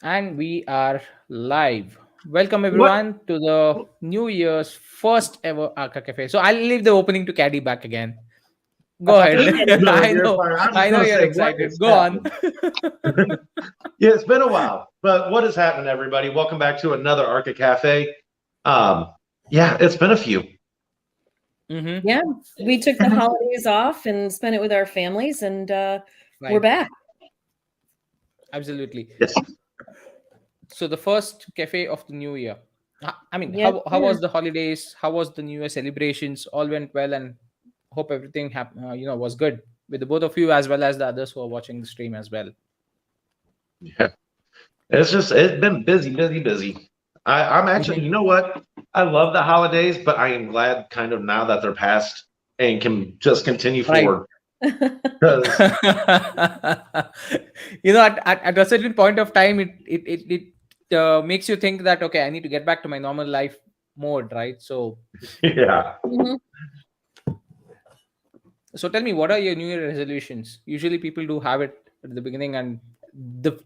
And we are live. Welcome What? everyone to the New Year's first ever Arca Cafe. So I'll leave the opening to Caddy back again. Go ahead. No, I you're know, fine. I'm just I know gonna you're say what excited. is Go on. happening. Yeah, it's been a while, but what is happening, everybody? Welcome back to another Arca Cafe. Um, yeah, it's been a few. Mm-hmm. Yeah, we took the holidays off and spent it with our families, and we're Right. back. Absolutely. Yes. So the first cafe of the new year. I mean, Yes, how sir. was the holidays? How was the New Year celebrations? All went well, and hope everything was good with the both of you as well as the others who are watching the stream as well. Yeah. It's been busy, busy, busy. I'm actually, Mhm. you know what? I love the holidays, but I am glad kind of now that they're past and can just continue Right. forward. Because At a certain point of time, it makes you think that okay, I need to get back to my normal life mode, right? yeah. Mhm. So tell me, what are your New Year resolutions? Usually, people do have it at the beginning, and the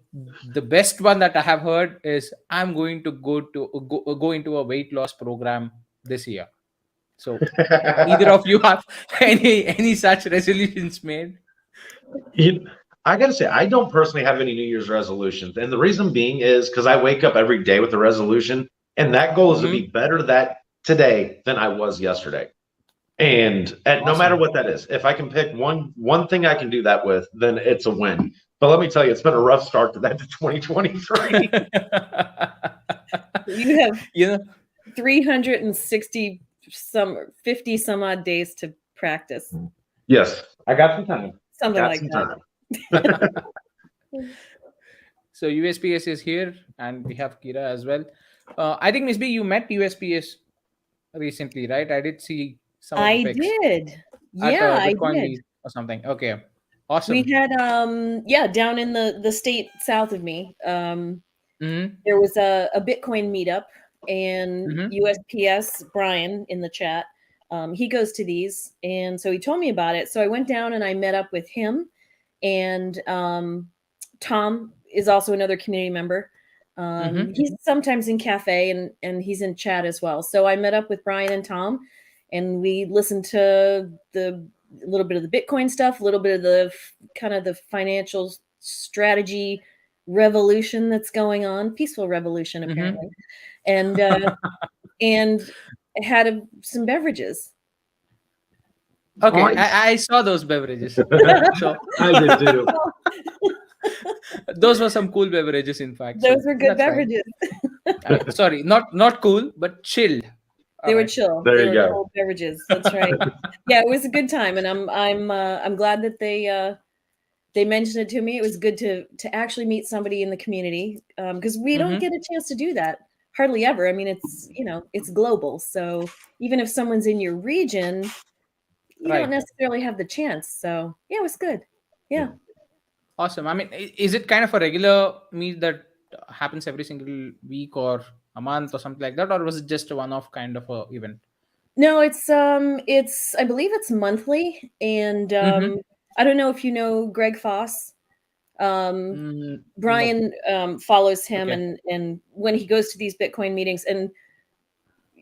the best one that I have heard is I'm going to go into a weight loss program this year. So either of you have any such resolutions made? You, I gotta say, I don't personally have any New Year's resolutions, and the reason being is because I wake up every day with a resolution, and that goal is to Mm-hmm. be better that today than I was yesterday. And no matter Awesome. what that is, if I can pick one thing I can do that with, then it's a win. But let me tell you, it's been a rough start to that to 2023. You have you know 360 some odd days to practice, Yes, I got some time. something Got like some that. time. so USPS is here and we have Kira as well. I think Miss B, you met USPS recently, right? I did see some of the I pics did. at Yeah, a I Bitcoin did. meet or something. Okay, We awesome. had yeah, down in the state south of me. Mm-hmm. There was a Bitcoin meetup, and Mm-hmm. USPS Brian in the chat. He goes to these, and so he told me about it. So I went down and I met up with him, and Tom is also another community member. Mm-hmm. He's sometimes in cafe and he's in chat as well. So I met up with Brian and Tom, and we listened to the a little bit of the Bitcoin stuff, a little bit of the kind of the financial strategy revolution that's going on, peaceful revolution Mm-hmm. apparently, and and had some beverages. Okay, Nice. I saw those beverages. So I did too. those were some cool beverages, in fact. Those So were good that's fine. beverages. I mean, sorry, not cool, but chilled. All They were right. chill. There They you were go. cold beverages. That's right. Yeah, it was a good time, and I'm glad that they mentioned it to me. It was good to actually meet somebody in the community, because we don't Mm-hmm. get a chance to do that hardly ever. I mean, it's it's global, so even if someone's in your region, you don't Right. necessarily have the chance. So yeah, it was good. Yeah. Awesome. I mean, is it kind of a regular meet that happens every single week or a month or something like that, or was it just a one-off kind of a event? No, it's I believe it's monthly, and Mm-hmm. I don't know if you know Greg Foss. Um, No. Brian follows him, Okay. and when he goes to these Bitcoin meetings, and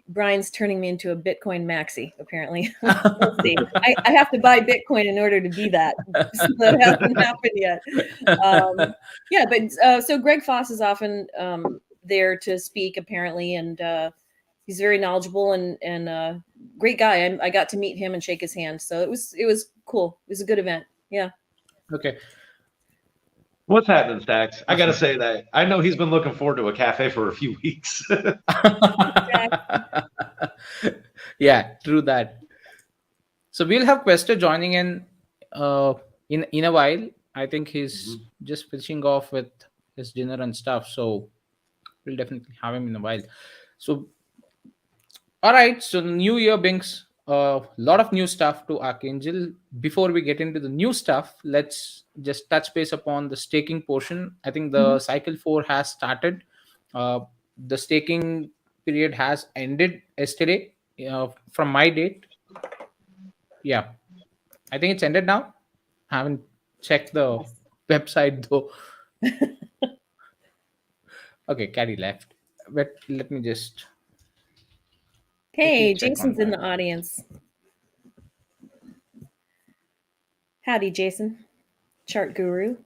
Brian's turning me into a Bitcoin maxi. Apparently, we'll see. I have to buy Bitcoin in order to be that. So that hasn't happened yet. Yeah, but so Greg Foss is often there to speak, apparently, and he's very knowledgeable and great guy. I got to meet him and shake his hand, so it was cool. It was a good event. Yeah. Okay. What's happening, Stacks? I gotta Awesome. say that I know he's been looking forward to a cafe for a few weeks. Yeah, true that. So we'll have Quester joining uh in a while. I think he's just finishing off with his dinner and stuff. So we'll definitely have him in a while. So all right, so New Year brings a lot of new stuff to Archangel. Before we get into the new stuff, let's just touch base upon the staking portion. I think Mhm. the cycle 4 has started. Uh, the staking period has ended yesterday from my date. Yeah, I think it's ended now. I haven't checked the Yes. website though. Okay, Caddy left. But let me just quickly Hey, check on Jason's in that. the audience. Howdy, Jason. Chart guru.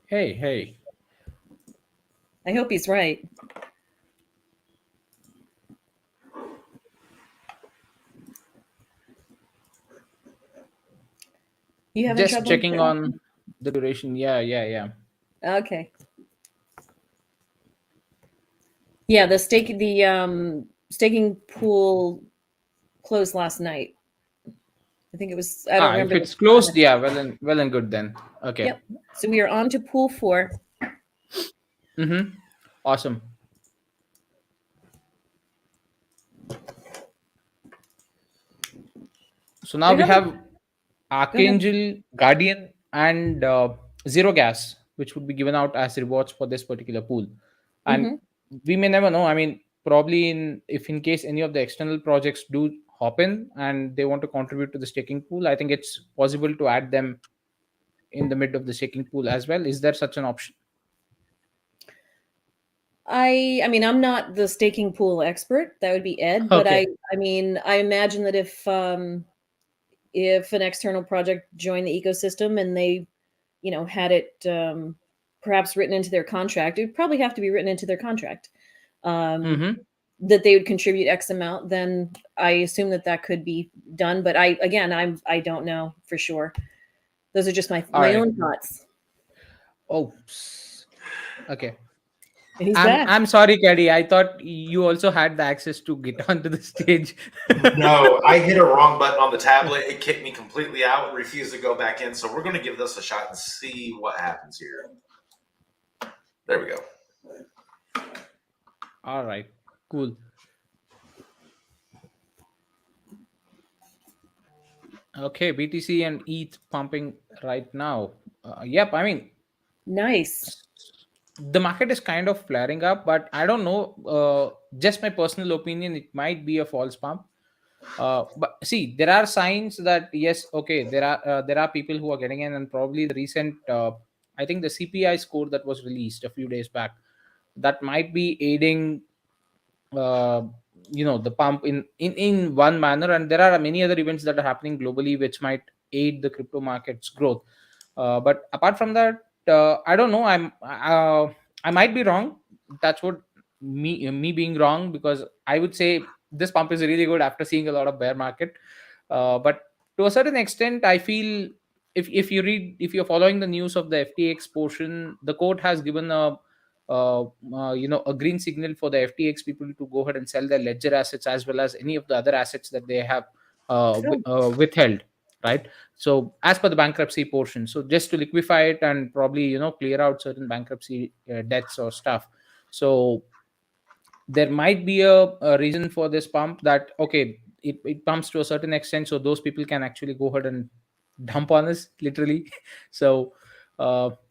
Hey, hey. I hope he's right. You having Just trouble? checking on the duration. Yeah. Okay. Yeah, the staking pool closed last night. I think it was. I don't If remember the it's closed, time. yeah, well and good then. Okay. Yep. So we are on to pool 4. Mm-hmm. Awesome. So now There we haven't. have Go ahead. Archangel, Guardian, and Zero Gas, which would be given out as rewards for this particular pool. And Mm-hmm. we may never know. I mean, probably if in case any of the external projects do hop in and they want to contribute to the staking pool, I think it's possible to add them in the mid of the staking pool as well. Is there such an option? I mean, I'm not the staking pool expert. That would be Ed. But Okay. I mean, I imagine that if an external project joined the ecosystem and they, had it perhaps written into their contract, it would probably have to be written into their contract um, Mm-hmm. that they would contribute X amount. Then I assume that could be done. But I don't know for sure. Those are just my All my right. own thoughts. Oh, okay. And he's I'm back. I'm sorry, Caddy. I thought you also had the access to get onto the stage. No, I hit a wrong button on the tablet. It kicked me completely out, refused to go back in. So we're going to give this a shot and see what happens here. There we go. All right. Cool. Okay, BTC and ETH pumping right now. Yep, I mean, Nice. the market is kind of flaring up, but I don't know. Just my personal opinion, it might be a false pump. But see, there are signs that yes, okay, there are people who are getting in, and probably the recent, I think the CPI score that was released a few days back, that might be aiding uh, the pump in one manner, and there are many other events that are happening globally which might aid the crypto markets growth. But apart from that, I don't know. I might be wrong. That's what me being wrong, because I would say this pump is really good after seeing a lot of bear market. But to a certain extent, I feel if you're following the news of the FTX portion, the court has given a green signal for the FTX people to go ahead and sell their ledger assets as well as any of the other assets that they have Oh, withheld, right? So as per the bankruptcy portion, so just to liquefy it and probably clear out certain bankruptcy debts or stuff. So there might be a reason for this pump, that okay, it pumps to a certain extent so those people can actually go ahead and dump on us literally. So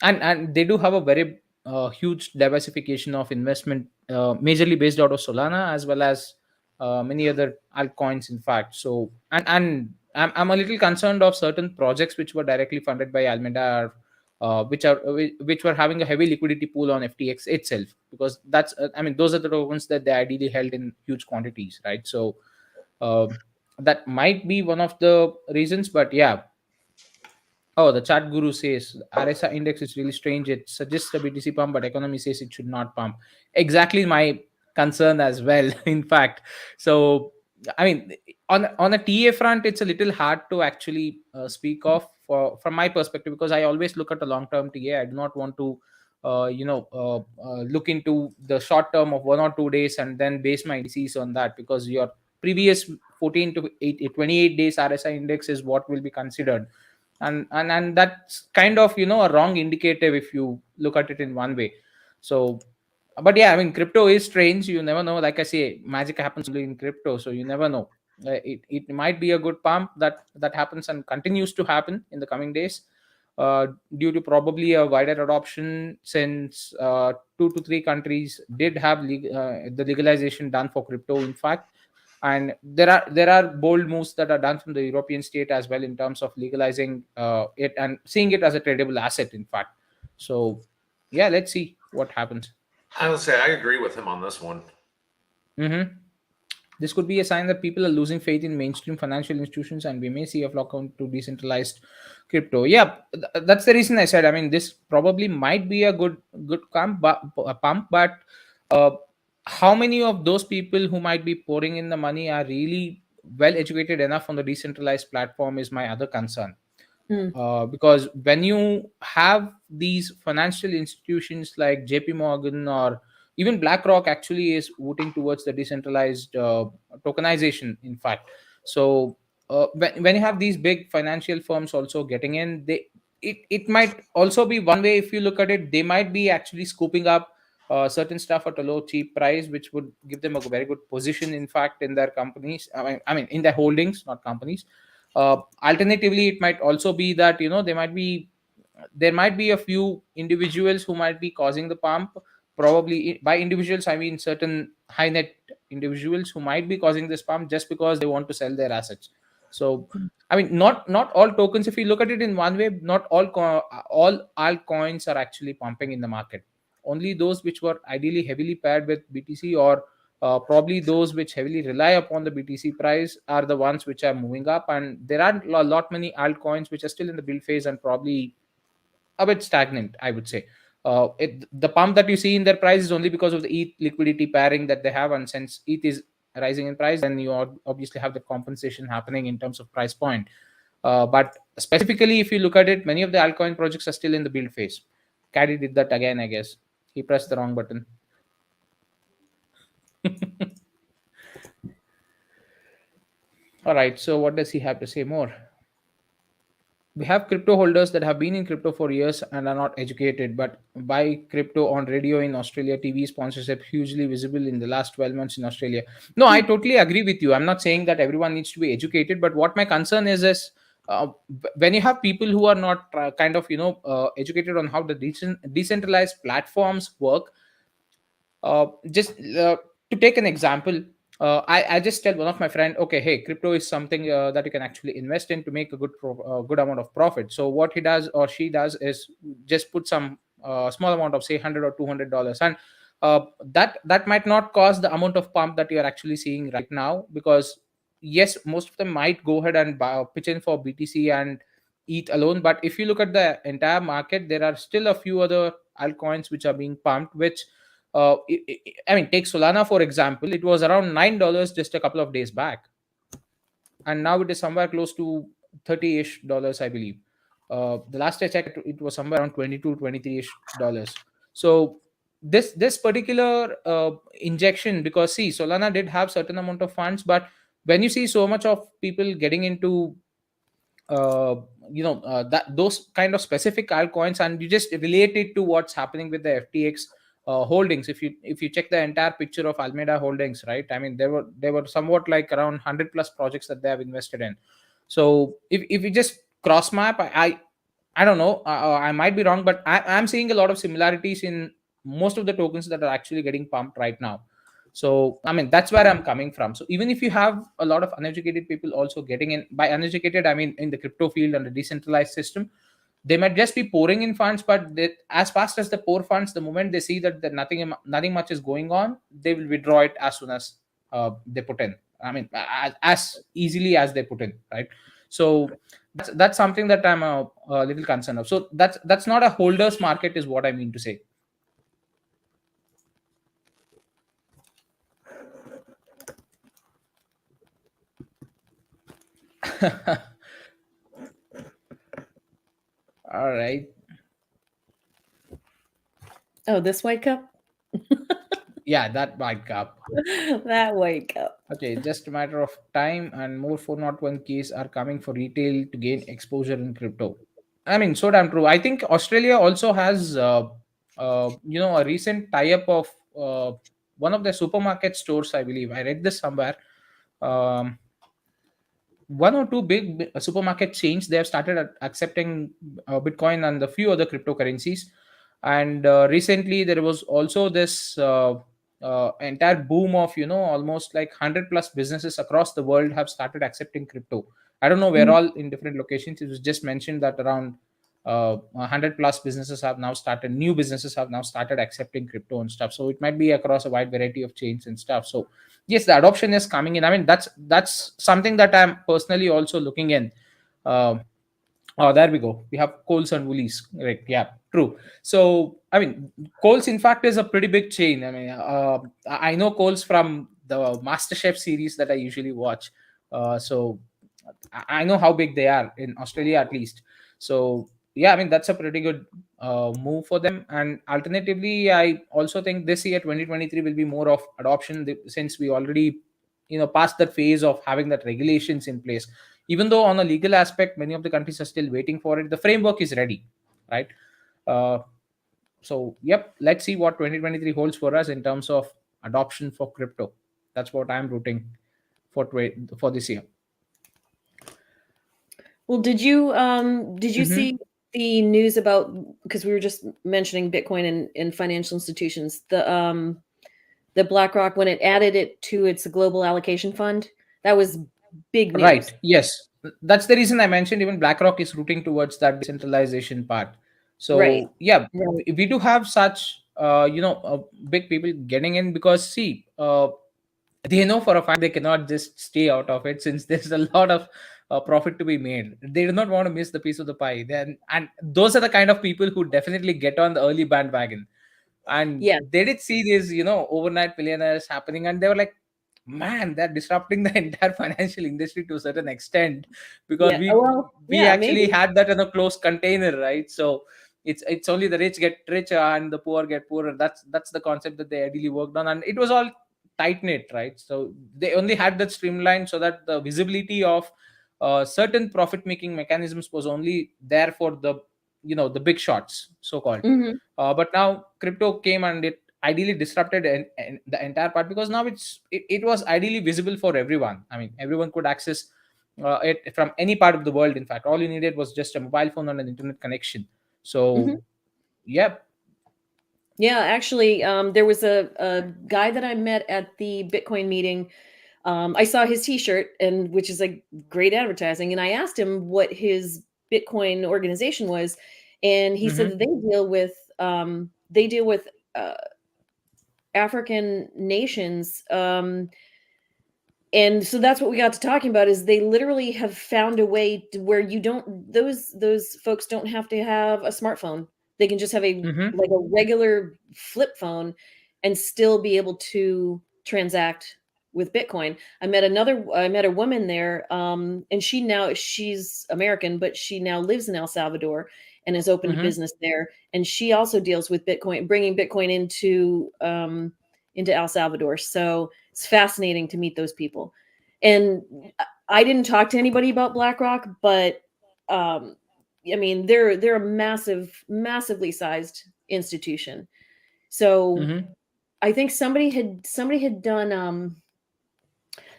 and they do have a very huge diversification of investment, majorly based out of Solana as well as many other altcoins, in fact. So I'm a little concerned of certain projects which were directly funded by Alameda, which were having a heavy liquidity pool on FTX itself, because that's I mean, those are the tokens that they ideally held in huge quantities, right? So uh, that might be one of the reasons. But yeah. Oh, the chat guru says RSI index is really strange. It suggests a BTC pump, but economy says it should not pump. Exactly my concern as well. In fact, so I mean, on a TA front, it's a little hard to actually speak of from my perspective, because I always look at a long term TA. I do not want to look into the short term of 1 or 2 days and then base my indices on that, because your previous 14 to 28 days RSI index is what will be considered, and that's kind of a wrong indicative if you look at it in one way. So but yeah, I mean, crypto is strange. You never know. Like I say, magic happens only in crypto, so you never know. It might be a good pump that happens and continues to happen in the coming days, due to probably a wider adoption, since 2 to 3 countries did have the legalization done for crypto, in fact. And there are bold moves that are done from the European state as well in terms of legalizing it and seeing it as a tradable asset, in fact. So yeah, let's see. what happens. I would say I agree with him on this one. Mm-hmm. This could be a sign that people are losing faith in mainstream financial institutions, and we may see a flock to decentralized crypto. Yeah, that's the reason I said. I mean, this probably might be a good pump, but uh, how many of those people who might be pouring in the money are really well educated enough on the decentralized platform is my other concern. Hmm. Because when you have these financial institutions like JP Morgan or even BlackRock actually is voting towards the decentralized tokenization, in fact. So when you have these big financial firms also getting in, it might also be one way. If you look at it, they might be actually scooping up certain stuff at a low cheap price, which would give them a very good position, in fact, in their companies. I mean in their holdings, not companies. Alternatively, it might also be that there might be a few individuals who might be causing the pump. Probably by individuals, I mean certain high net individuals who might be causing this pump just because they want to sell their assets. So I mean, not all tokens. If you look at it in one way, not all altcoins are actually pumping in the market. Only those which were ideally heavily paired with BTC, or probably those which heavily rely upon the BTC price, are the ones which are moving up. And there are a lot many altcoins which are still in the build phase and probably a bit stagnant, I would say. The pump that you see in their price is only because of the ETH liquidity pairing that they have, and since ETH is rising in price, then you obviously have the compensation happening in terms of price point. But specifically, if you look at it, many of the altcoin projects are still in the build phase. Caddy did that again, I guess. He pressed the wrong button. All right. So, what does he have to say more? We have crypto holders that have been in crypto for years and are not educated, but buy crypto on radio in Australia. TV sponsorship hugely visible in the last 12 months in Australia. No, I totally agree with you. I'm not saying that everyone needs to be educated, but what my concern is when you have people who are not kind of educated on how the decentralized platforms work. Just to take an example, I just tell one of my friend, okay, hey, crypto is something that you can actually invest in to make a good amount of profit. So what he does or she does is just put some small amount of say $100 or $200, and that might not cause the amount of pump that you are actually seeing right now, because yes, most of them might go ahead and pitch in for BTC and ETH alone. But if you look at the entire market, there are still a few other altcoins which are being pumped, which I mean, take Solana for example. It was around $9 just a couple of days back, and now it is somewhere close to 30-ish dollars, I believe. The last I checked, it was somewhere around 22, 23-ish dollars. So this particular injection, because see, Solana did have certain amount of funds, but when you see so much of people getting into uh, that those kind of specific altcoins, and you just relate it to what's happening with the FTX holdings. If you check the entire picture of Alameda holdings, right? I mean, there were somewhat like around 100 plus projects that they have invested in. So if you just cross map, I don't know, I might be wrong, but I'm seeing a lot of similarities in most of the tokens that are actually getting pumped right now. So I mean, that's where I'm coming from. So even if you have a lot of uneducated people also getting in, by uneducated I mean in the crypto field and the decentralized system, they might just be pouring in funds, but as fast as they pour funds, the moment they see that nothing much is going on, they will withdraw it as soon as they put in. I mean, as easily as they put in, right? So that's something that I'm a little concerned of. So that's not a holders market, is what I mean to say. All right. Oh, this white cup? Yeah, that might up. That white cup. Okay, just a matter of time, and more 401 keys are coming for retail to gain exposure in crypto. I mean, so damn true. I think Australia also has, a recent tie-up of one of the supermarket stores. I believe I read this somewhere. Um, One or two big supermarket chains, they have started accepting Bitcoin and a few other cryptocurrencies. And recently there was also this entire boom of almost like 100 plus businesses across the world have started accepting crypto. I don't know where Mhm. all in different locations. It was just mentioned that around 100 plus businesses have now started, new businesses have now started accepting crypto and stuff. So it might be across a wide variety of chains and stuff. So yes, the adoption is coming in. I mean, that's something that I'm personally also looking in. Um Oh, there we go. We have Coles and Woolies. Right. Yeah, true. So, I mean, Coles, in fact, is a pretty big chain. I mean, I know Coles from the MasterChef series that I usually watch. So, I know how big they are in Australia, at least. So, yeah, I mean, that's a pretty good move for them. And alternatively, I also think this year, 2023, will be more of adoption since we already, past that phase of having that regulations in place. Even though on a legal aspect many of the countries are still waiting for it, the framework is ready, right? uh, so yep, let's see what 2023 holds for us in terms of adoption for crypto. That's what I'm rooting for this year. Well, did you Hmm. see the news about, because we were just mentioning Bitcoin in financial institutions, the BlackRock, when it added it to its global allocation fund, that was big news. Right, yes, that's the reason I mentioned even BlackRock is rooting towards that decentralization part. Right. So yeah, Right. we do have such big people getting in, because see, they know for a fact they cannot just stay out of it, since there's a lot of profit to be made. They do not want to miss the piece of the pie. Then, and those are the kind of people who definitely get on the early bandwagon. And Yeah. they did see these, overnight billionaires happening, and they were like, man, they're disrupting the entire financial industry to a certain extent, because Yeah. we Well, we yeah, actually maybe. had that in a closed container, right? So it's only the rich get richer and the poor get poorer. That's the concept that they ideally worked on, and it was all tight knit, right? So they only had that streamline so that the visibility of certain profit making mechanisms was only there for the big shots, so called. Hmm. But now crypto came and it ideally disrupted the entire part, because now it was ideally visible for everyone. I mean, everyone could access it from any part of the world. In fact, all you needed was just a mobile phone and an internet connection. So Hmm. yeah. Yeah, actually, there was a guy that I met at the Bitcoin meeting. I saw his T-shirt, and which is like great advertising. And I asked him what his Bitcoin organization was, and he said that Hmm. they deal with uh, African nations. And so that's what we got to talking about, is they literally have found a way to where you don't those folks don't have to have a smartphone. They can just have a Hmm. like a regular flip phone and still be able to transact with Bitcoin. I met a woman there, and she's American, but she now lives in El Salvador and has opened a Hmm. business there. And she also deals with Bitcoin, bringing Bitcoin into El Salvador. So it's fascinating to meet those people. And I didn't talk to anybody about BlackRock, but um, I mean, they're a massively sized institution. So Hmm. I think somebody had done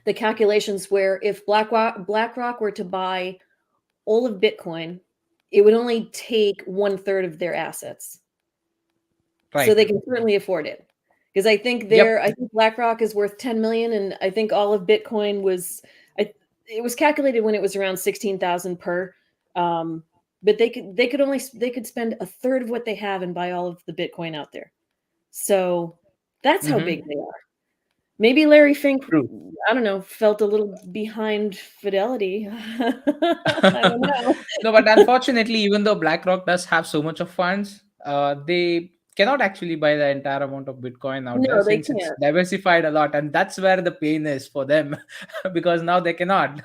the calculations where if BlackRock were to buy all of Bitcoin, it would only take 1/3 of their assets. So Right. they can certainly afford it. Because Yep. I think BlackRock is worth 10 million, and I think all of Bitcoin was it was calculated when it was around 16,000 per. Um, but they could spend a third of what they have and buy all of the Bitcoin out there. So that's how Hmm. big they are. Maybe Larry Fink, True. I don't know, felt a little behind Fidelity. I don't know. No, but unfortunately, even though BlackRock does have so much of funds, they cannot actually buy the entire amount of Bitcoin out there, No, they since it's can't. diversified a lot, and that's where the pain is for them, because now they cannot,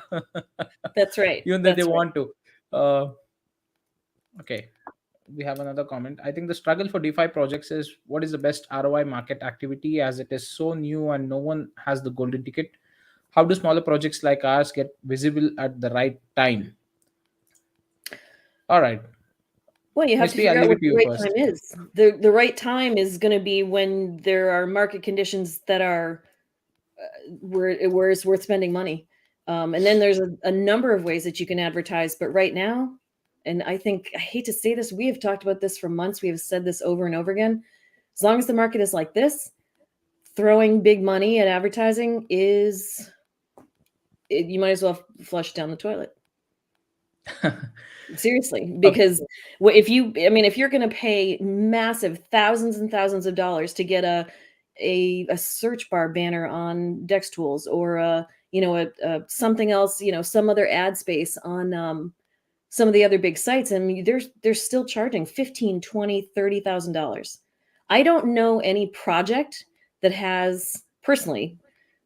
That's right. even though they That's right. want to. Uh, okay, we have another comment. I think the struggle for DeFi projects is what is the best ROI market activity, as it is so new and no one has the golden ticket. How do smaller projects like ours get visible at the right time? All right, Well, you have Miss to B, I'll figure out leave what it to the you right first. time is. The right time is going to be when there are market conditions that are where it's worth spending money. And then there's a number of ways that you can advertise. But right now, and I hate to say this, we have talked about this for months. We have said this over and over again. As long as the market is like this, throwing big money at advertising you might as well flush down the toilet. Seriously, Okay. because if you're going to pay massive thousands and thousands of dollars to get a search bar banner on Dex Tools, or a something else, some other ad space on some of the other big sites, I mean, they're still charging 15, 20, $30,000. I don't know any project that has personally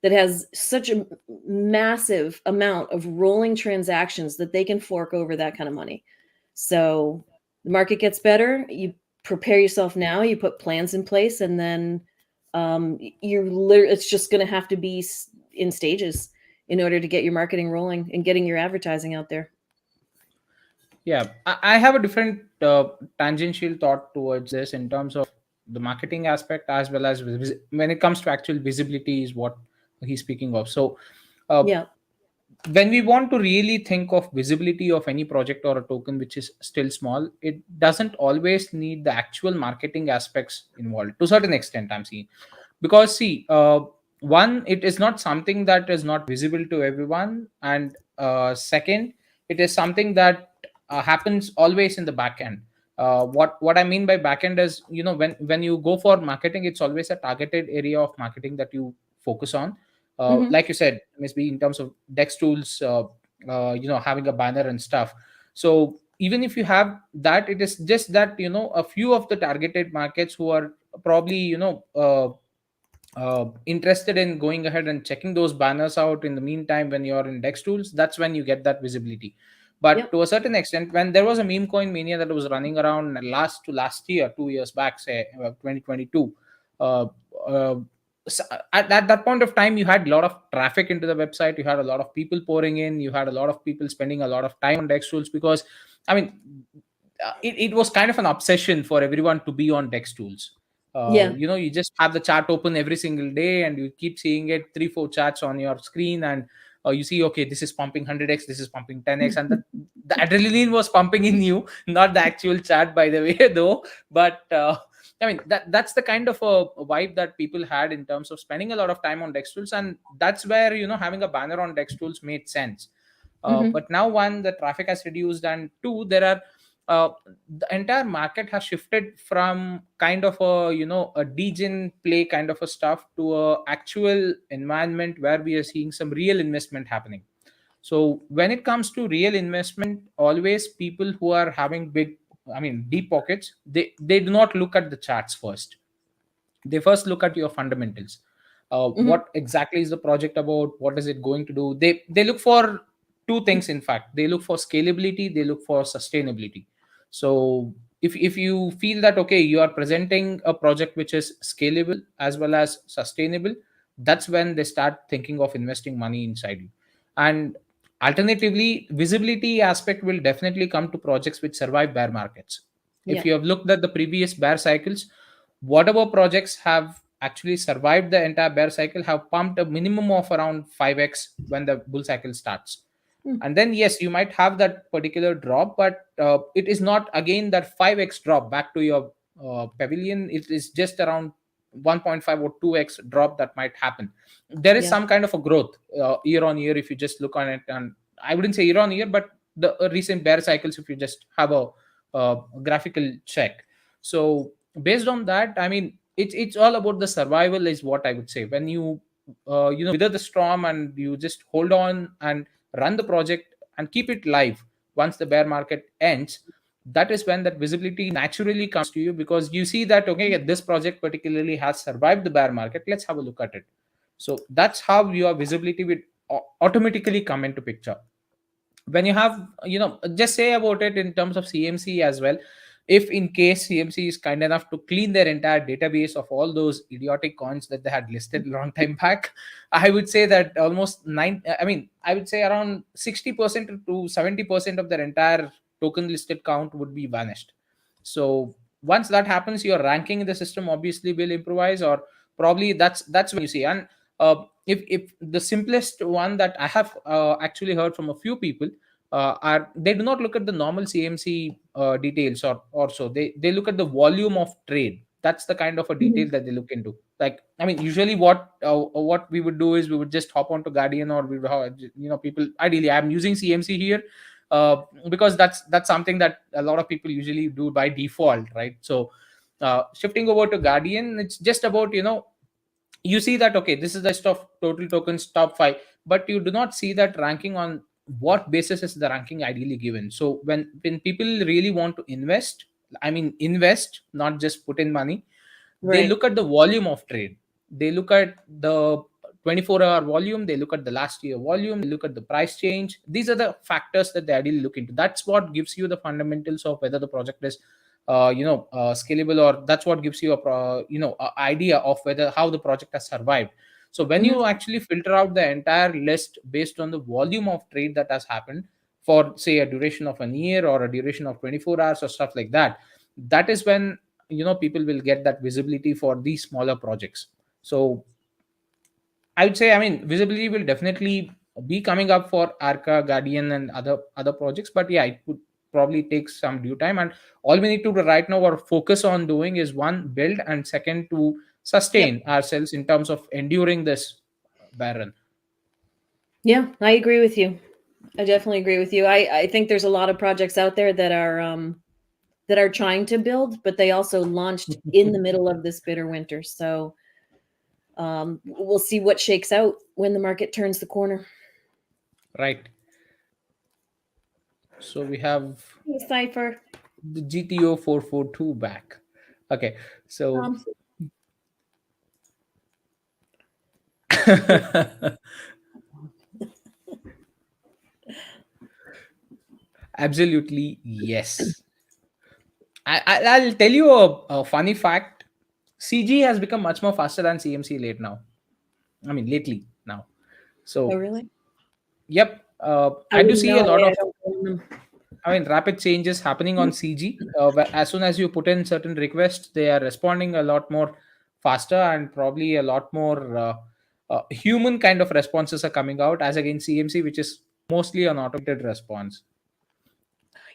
that has such a massive amount of rolling transactions that they can fork over that kind of money. So the market gets better, you prepare yourself now, you put plans in place, and then it's just going to have to be in stages in order to get your marketing rolling and getting your advertising out there. Yeah, I have a different tangential thought towards this in terms of the marketing aspect, as well as when it comes to actual visibility is what he's speaking of. So uh, Yeah. when we want to really think of visibility of any project or a token which is still small, it doesn't always need the actual marketing aspects involved to a certain extent, I'm seeing. Because see, one, it is not something that is not visible to everyone, and second, it is something that happens always in the back end. What I mean by back end is, when you go for marketing, it's always a targeted area of marketing that you focus on. Hmm. Like you said, maybe in terms of Dex tools, having a banner and stuff. So even if you have that, it is just that, a few of the targeted markets who are probably, interested in going ahead and checking those banners out in the meantime when you're in Dex tools, that's when you get that visibility. But Yep. to a certain extent, when there was a meme coin mania that was running around last year, 2 years back, say 2022, uh, uh, at that point of time, you had a lot of traffic into the website, you had a lot of people pouring in, you had a lot of people spending a lot of time on Dex tools, because I mean, it was kind of an obsession for everyone to be on Dex tools. Yeah. You just have the chart open every single day and you keep seeing it, 3 4 charts on your screen, and you see, okay, this is pumping 100x, this is pumping 10x, and the adrenaline was pumping in you, not the actual chart, by the way, though. But I mean, that's the kind of a vibe that people had in terms of spending a lot of time on Dex tools, and that's where, having a banner on Dex tools made sense. Hmm. But now, one, the traffic has reduced, and two, there are uh, the entire market has shifted from kind of a degen play kind of a stuff to a actual environment where we are seeing some real investment happening. So when it comes to real investment, always people who are having deep pockets, they do not look at the charts first. They first look at your fundamentals. Hmm. What exactly is the project about? What is it going to do? They look for two things. In fact, they look for scalability, they look for sustainability. So if you feel that, okay, you are presenting a project which is scalable as well as sustainable, that's when they start thinking of investing money inside you. And alternatively, visibility aspect will definitely come to projects which survive bear markets. If Yeah. you have looked at the previous bear cycles, whatever projects have actually survived the entire bear cycle have pumped a minimum of around 5x when the bull cycle starts. Mm. And then, yes, you might have that particular drop, but it is not again that 5x drop back to your pavilion. It is just around 1.5 or 2x drop that might happen. There is Yeah. some kind of a growth year on year if you just look on it. And I wouldn't say year on year, but the recent bear cycles, if you just have a graphical check. So based on that, I mean, it's all about the survival is what I would say. When you wither the storm and you just hold on and run the project and keep it live, once the bear market ends, that is when that visibility naturally comes to you, because you see that, okay, this project particularly has survived the bear market, let's have a look at it. So that's how your visibility will automatically come into picture. When you have, just say about it in terms of CMC as well. If in case CMC is kind enough to clean their entire database of all those idiotic coins that they had listed a long time back, I would say that almost I would say around 60% to 70% of their entire token listed count would be vanished. So once that happens, your ranking in the system obviously will improvise, or probably that's when you see. And if the simplest one that I have actually heard from a few people, are they do not look at the normal CMC details, or so they look at the volume of trade. That's the kind of a detail Mhm. that they look into. Like, I mean, usually what we would do is we would just hop onto Guardian, or we would people, ideally I'm using CMC here. because that's something that a lot of people usually do by default, right? So shifting over to Guardian, it's just about, you see that, okay, this is the list of total tokens top 5, but you do not see that ranking on what basis is the ranking ideally given. So when people really want to invest, I mean invest, not just put in money, they Right. look at the volume of trade, they look at the 24-hour volume, they look at the last year volume, they look at the price change. These are the factors that they ideally look into. That's what gives you the fundamentals of whether the project is scalable, or that's what gives you a idea of whether how the project has survived. So when Mhm. you actually filter out the entire list based on the volume of trade that has happened for, say, a duration of an year or a duration of 24 hours or stuff like that, that is when people will get that visibility for these smaller projects. So I would say, I mean, visibility will definitely be coming up for Arca, Guardian, and other projects. But yeah, it would probably take some due time. And all we need to do right now or focus on doing is, one, build, and second, to Yep. sustain ourselves in terms of enduring this barren. Yeah, I agree with you. I definitely agree with you. I think there's a lot of projects out there that are trying to build, but they also launched in the middle of this bitter winter. So we'll see what shakes out when the market turns the corner. Right. So we have Cipher. the GTO 442 back. Okay. So absolutely yes. I'll tell you a funny fact. CG has become much more faster than CMC late now. I mean, lately now. Oh, So, really? yep, I I do wouldn't see a know. lot I of, don't blame them. I mean, rapid changes happening on CG. As soon as you put in certain requests, they are responding a lot more faster, and probably a lot more human kind of responses are coming out, as against CMC, which is mostly an automated response.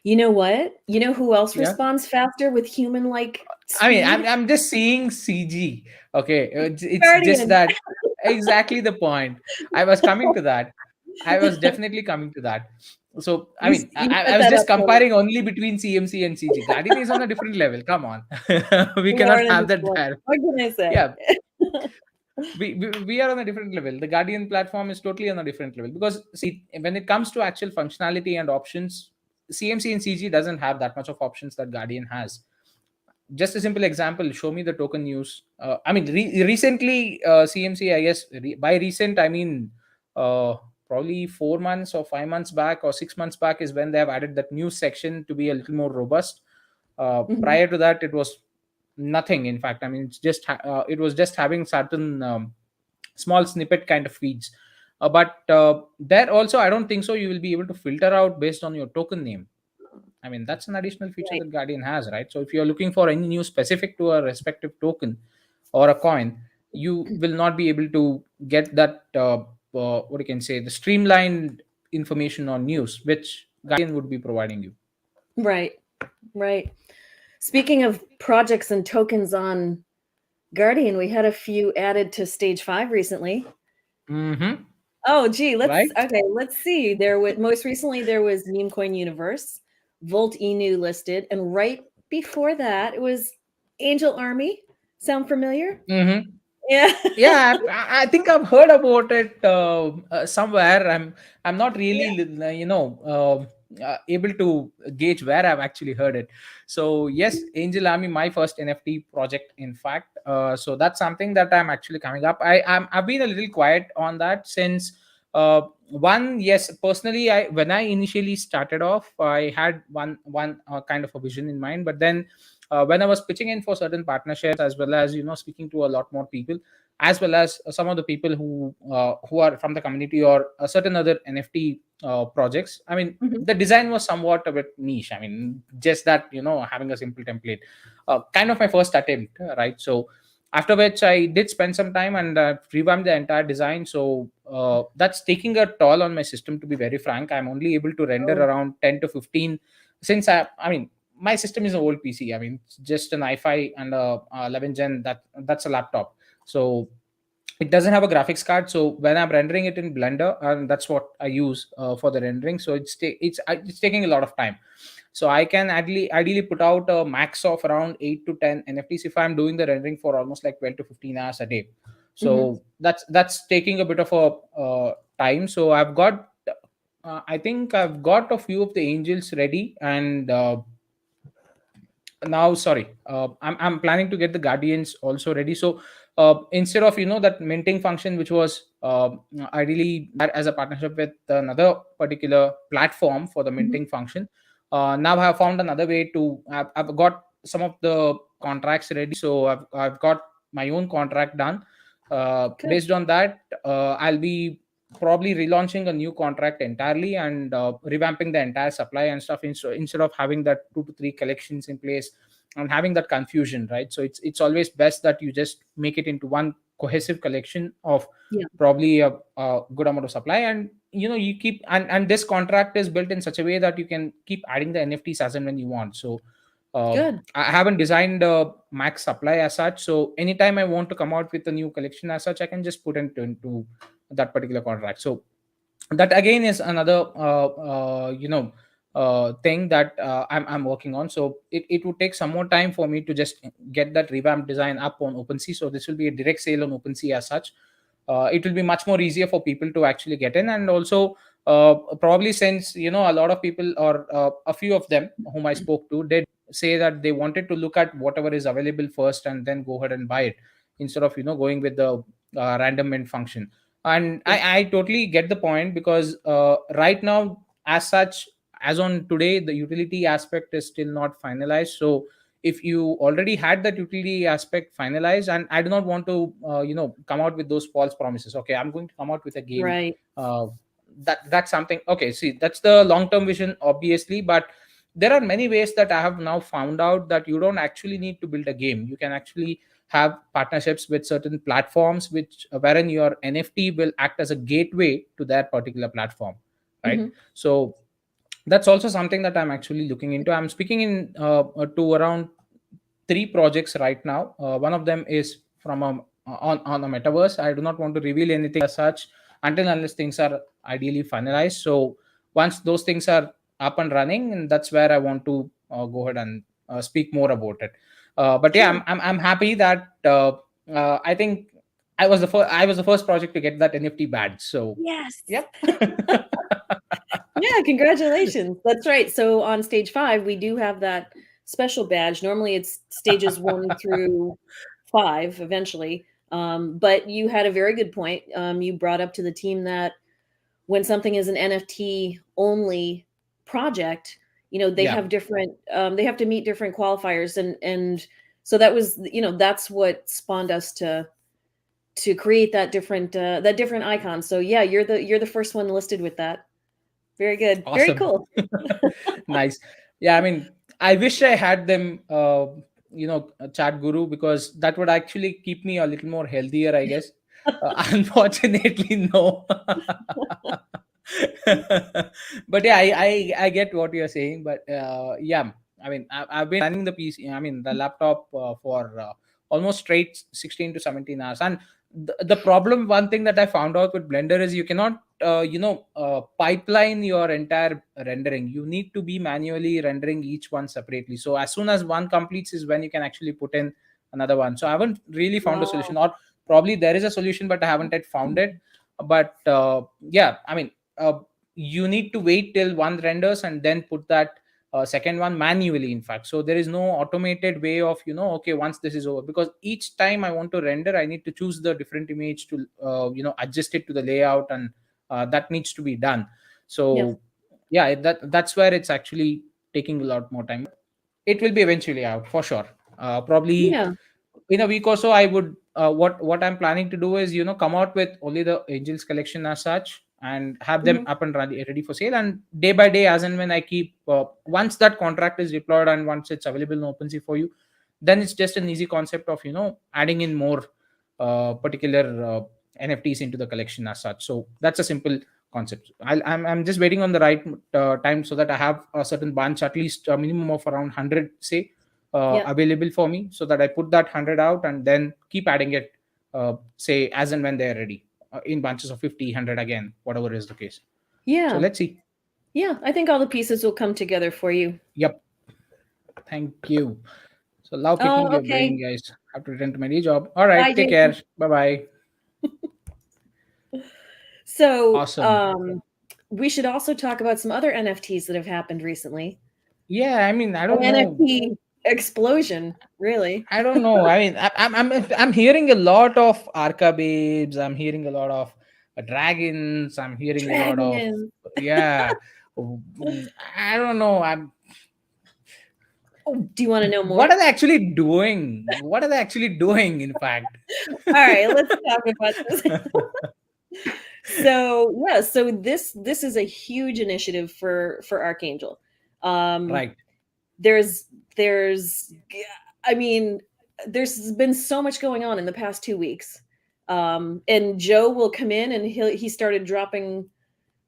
You know what? You know who else Yeah. responds faster with human-like I mean, I'm, speed? I'm just seeing CG. Okay, it's just Guardian. that exactly the point. I was coming to that. I was definitely coming to that. So, I mean, You I set was that just up for me. comparing only between CMC and CG. Guardian is on a different level. Come on, we We are cannot in a have different that level. there. What can I say? Yeah, we are on a different level. The Guardian platform is totally on a different level, because see, when it comes to actual functionality and options, CMC and CG doesn't have that much of options that Guardian has. Just a simple example, show me the token news. I mean, recently, CMC, I guess, by recent I mean uh, probably 4 months or 5 months back or 6 months back is when they have added that news section to be a little more robust. Mhm. Prior to that, it was nothing. In fact, I mean, it was just having certain small snippet kind of feeds. But there also, I don't think so you will be able to filter out based on your token name. I mean, that's an additional feature Right. that Guardian has, right? So if you're looking for any news specific to a respective token or a coin, you will not be able to get that, what you can say, the streamlined information on news, which Guardian would be providing you. Right. Right. Speaking of projects and tokens on Guardian, we had a few added to stage 5 recently. Mm-hmm. Oh, gee, Right? let's see. There was most recently there was Meme Coin Universe, Volt Enu listed, and right before that it was Angel Army. Sound familiar? Mm-hmm. Yeah. Yeah, I think I've heard about it somewhere. I'm not really able to gauge where I've actually heard it. So yes, Angel Army, my first NFT project, in fact. So that's something that I'm actually coming up. I've been a little quiet on that since, one, yes, personally, I when I initially started off, I had one kind of a vision in mind, but then when I was pitching in for certain partnerships, as well as speaking to a lot more people, as well as some of the people who are from the community or certain other NFT projects. I mean, Mhm. the design was somewhat a bit niche. I mean, just that having a simple template, kind of my first attempt, right? So after which I did spend some time and revamped the entire design. So that's taking a toll on my system. To be very frank, I'm only able to render Oh, around 10 to 15, since I mean, my system is an old PC. I mean, it's just an i5 and a 11 gen. That's a laptop. So it doesn't have a graphics card, so when I'm rendering it in Blender, and that's what I use for the rendering, so it's taking a lot of time. So I can ideally put out a max of around 8 to 10 NFTs if I'm doing the rendering for almost like 12 to 15 hours a day. Mhm. So that's taking a bit of a time. So I've got I think I've got a few of the angels ready, and now sorry, I'm planning to get the guardians also ready. So instead of that minting function, which was ideally that as a partnership with another particular platform for the Mhm. minting function, now I have found another way to I've got some of the contracts ready. So I've got my own contract done. Good. Based on that, I'll be probably relaunching a new contract entirely, and revamping the entire supply and stuff, instead of having that 2 to 3 collections in place and having that confusion, right? So it's always best that you just make it into one cohesive collection of Yeah. probably a good amount of supply, and you keep, and this contract is built in such a way that you can keep adding the NFTs as and when you want. So uh, Good. I haven't designed a max supply as such, so anytime I want to come out with a new collection as such, I can just put into that particular contract. So that again is another thing that I'm working on. So it would take some more time for me to just get that revamped design up on OpenSea. So this will be a direct sale on OpenSea as such. It will be much more easier for people to actually get in, and also probably, since a lot of people, or a few of them whom I spoke to, did say that they wanted to look at whatever is available first and then go ahead and buy it, instead of going with the random mint function. And Yeah. I totally get the point, because right now, as such, as on today, the utility aspect is still not finalized. So if you already had that utility aspect finalized, and I do not want to come out with those false promises, okay, I'm going to come out with a game, Right. uh, that's something. Okay, see, that's the long term vision, obviously, but there are many ways that I have now found out that you don't actually need to build a game. You can actually have partnerships with certain platforms, which wherein your NFT will act as a gateway to their particular platform, right? Mhm. So that's also something that I'm actually looking into. I'm speaking in to around 3 projects right now. One of them is from on a metaverse. I do not want to reveal anything as such until unless things are ideally finalized. So once those things are up and running, and that's where I want to go ahead and speak more about it. But yeah, Sure. I'm happy that I think I was the first project to get that NFT badge. So Yes. yep. Yeah, congratulations. That's right. So on stage 5, we do have that special badge. Normally it's stages 1 through 5 eventually. But you had a very good point. You brought up to the team that when something is an NFT only project, they Yeah, have different they have to meet different qualifiers, and so that was, that's what spawned us to create that different icon. So yeah, you're the first one listed with that. Very good. Very awesome. cool. Nice. Yeah, I mean, I wish I had them a chat guru, because that would actually keep me a little more healthier, I guess. Unfortunately, no. But yeah, I get what you're saying. But yeah, I mean, I've been running the PC, I mean, the laptop for almost straight 16 to 17 hours. And the problem, one thing that I found out with Blender is you cannot pipeline your entire rendering. You need to be manually rendering each one separately. So as soon as one completes is when you can actually put in another one. So I haven't really found a Wow. solution, or probably there is a solution, but I haven't yet found it. But yeah, I mean, you need to wait till one renders and then put that second one manually, in fact. So there is no automated way of okay, once this is over, because each time I want to render, I need to choose the different image to adjust it to the layout, and that needs to be done. Yes. So yeah, that's where it's actually taking a lot more time. It will be eventually out for sure. Probably Yeah. in a week or so, I would what I'm planning to do is come out with only the angels collection as such, and have them Mhm. up and ready for sale. And day by day, as and when I keep once that contract is deployed and once it's available in OpenSea for you, then it's just an easy concept of adding in more particular NFTs into the collection as such. So that's a simple concept. I'm just waiting on the right time, so that I have a certain bunch, at least a minimum of around 100, say, Yeah. available for me, so that I put that 100 out and then keep adding it say as and when they're ready, in bunches of 50, 100 again, whatever is the case. So Yeah. let's see. Yeah. I think all the pieces will come together for you. Yep. Thank you. So love Oh, picking your okay. brain, guys. Have to return to my day job. All Bye, right. Take Jason. care. Bye bye. So Awesome. we should also talk about some other NFTs that have happened recently. Yeah. I mean, I An don't know. NFT explosion, really. I don't know. I mean, I'm hearing a lot of Arca babes. I'm hearing a lot of dragons. I'm hearing a lot of Dragon. yeah. I don't know. I'm. Oh, do you want to know more? What are they actually doing? What are they actually doing? In fact. All right, let's talk about this. So yeah, so this is a huge initiative for Archangel. Right. There's I mean, there's been so much going on in the past 2 weeks. And Joe will come in and he started dropping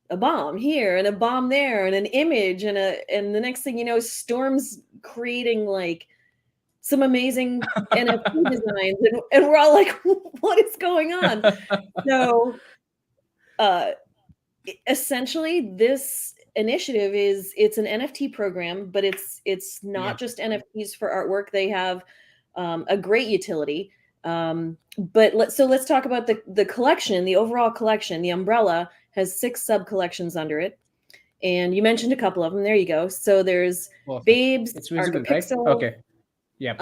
a bomb here and a bomb there and an image and the next thing you know, Storm's creating like some amazing NFT designs and we're all like, what is going on? So essentially this initiative it's an NFT program, but it's not Yep. just NFTs for artwork. They have a great utility. But let's talk about the collection, the overall collection. The umbrella has 6 sub collections under it. And you mentioned a couple of them. There you go. So there's Perfect. Babes, It's Arca visible, right? Pixel. Okay. Yep.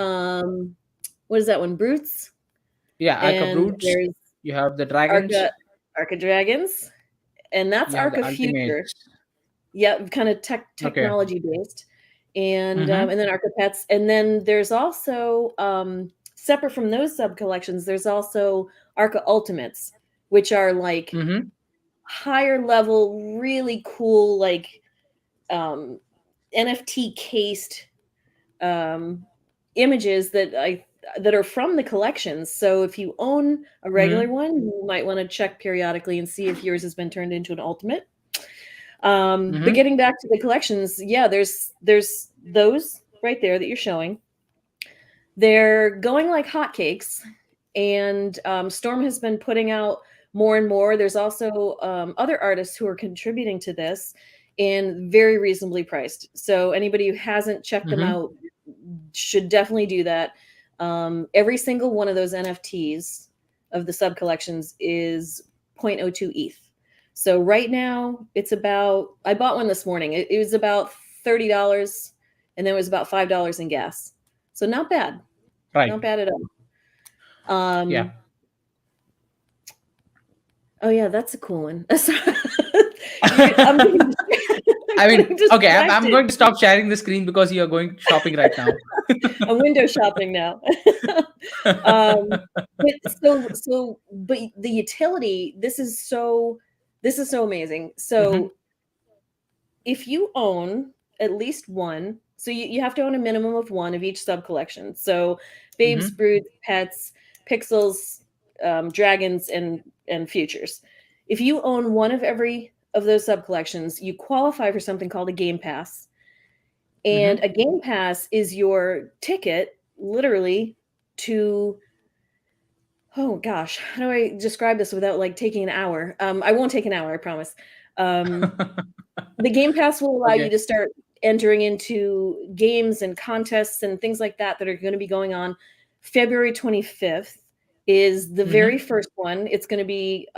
What is that one? Brutes. Yeah. Arca And brutes. there's You have the dragons. Arca Dragons. And that's You have the Arca Future. ultimates. Yeah, kind of Okay. technology based. And Mm-hmm. and then Arca Pets. And then there's also separate from those sub collections, there's also Arca Ultimates, which are like Mm-hmm. higher level, really cool, like NFT cased images that are from the collections. So if you own a regular one, you might want to check periodically and see if yours has been turned into an ultimate. But getting back to the collections, yeah, there's those right there that you're showing. They're going like hotcakes, and Storm has been putting out more and more. There's also other artists who are contributing to this and very reasonably priced. So anybody who hasn't checked them out should definitely do that. Every single one of those NFTs of the sub collections is 0.02 ETH. So right now it's about, I bought one this morning. It was about $30 and then it was about $5 in gas. So not bad. Right. Not bad at all. Yeah. Oh yeah, that's a cool one. I mean, okay, I'm going to stop sharing the screen because you're going shopping right now. I'm window shopping now. But the utility, this is so amazing. So if you own at least one, so you have to own a minimum of one of each sub collection. So Babes, Broods, Pets, Pixels, Dragons, and Futures. If you own one of every of those sub collections, you qualify for something called a game pass. And a game pass is your ticket, literally, to, oh gosh, how do I describe this without like taking an hour? I won't take an hour, I promise. The game pass will allow you to start entering into games and contests and things like that are going to be going on. February 25th is the very first one. It's going to be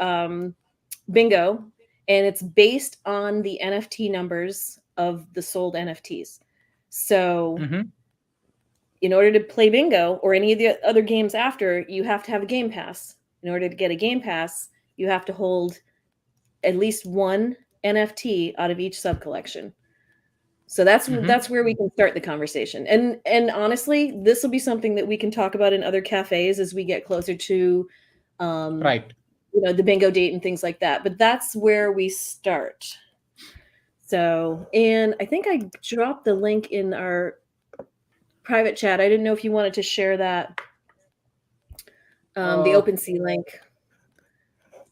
bingo, and it's based on the NFT numbers of the sold NFTs. So in order to play bingo or any of the other games after, you have to have a game pass. In order to get a game pass, you have to hold at least one NFT out of each sub collection. So that's where we can start the conversation. And honestly, this will be something that we can talk about in other cafes as we get closer to right. The bingo date and things like that. But that's where we start. So, and I think I dropped the link in our private chat. I didn't know if you wanted to share that. The OpenSea link.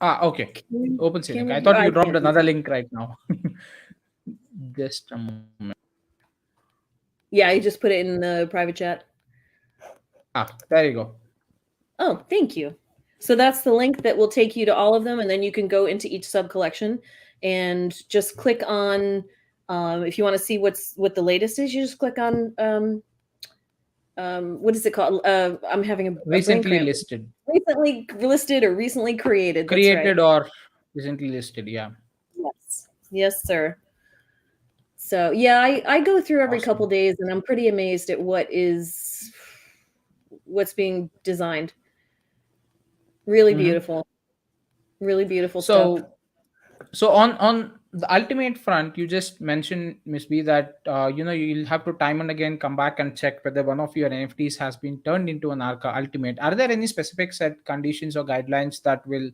Okay. OpenSea link. I thought you dropped another link right now. Just a moment. Yeah, I just put it in the private chat. There you go. Oh, thank you. So that's the link that will take you to all of them, and then you can go into each sub collection and just click on. If you want to see what the latest is, you just click on what is it called? I'm having a brain Recently cramp. listed, Recently listed or recently created. That's right. created, or recently listed. Yeah. Yes. Yes, sir. So yeah, I go through every couple Awesome. days, and I'm pretty amazed at what's being designed. Really Hmm. beautiful. Really beautiful stuff. So on the ultimate front, you just mentioned, Miss B, that you'll have to time and again come back and check whether one of your NFTs has been turned into an Arca Ultimate. Are there any specific set conditions or guidelines that will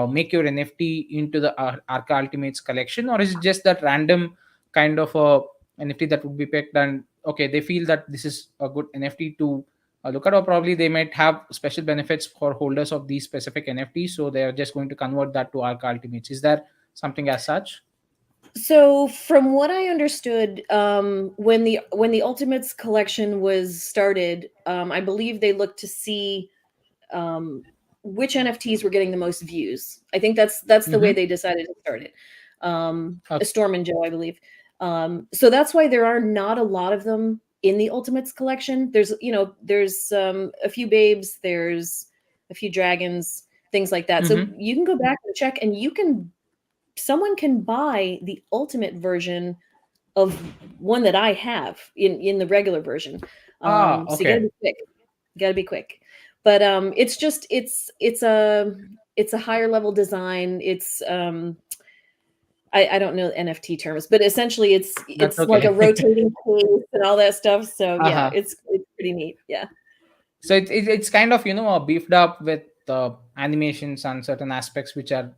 make your NFT into the Arca Ultimates collection, or is it just that random kind of a NFT that would be picked, and okay, they feel that this is a good NFT to look at, or probably they might have special benefits for holders of these specific NFTs, so they are just going to convert that to Arca Ultimates. Is there something as such? So from what I understood, when the Ultimates collection was started, I believe they looked to see um, which NFTs were getting the most views. I think that's the way Mm-hmm. they decided to start it. Okay. Storm and Joe, I believe. So that's why there are not a lot of them in the Ultimates collection. There's a few babes, there's a few dragons, things like that. So Mm-hmm. you can go back and check, and someone can buy the ultimate version of one that I have in the regular version. So you got to Okay. be quick. You got to be quick. But it's just it's a higher level design. It's I don't know NFT terms, but essentially That's it's like a okay. rotating case and all that stuff. So yeah, Uh-huh. it's pretty neat. Yeah. So it's kind of beefed up with animations and certain aspects which are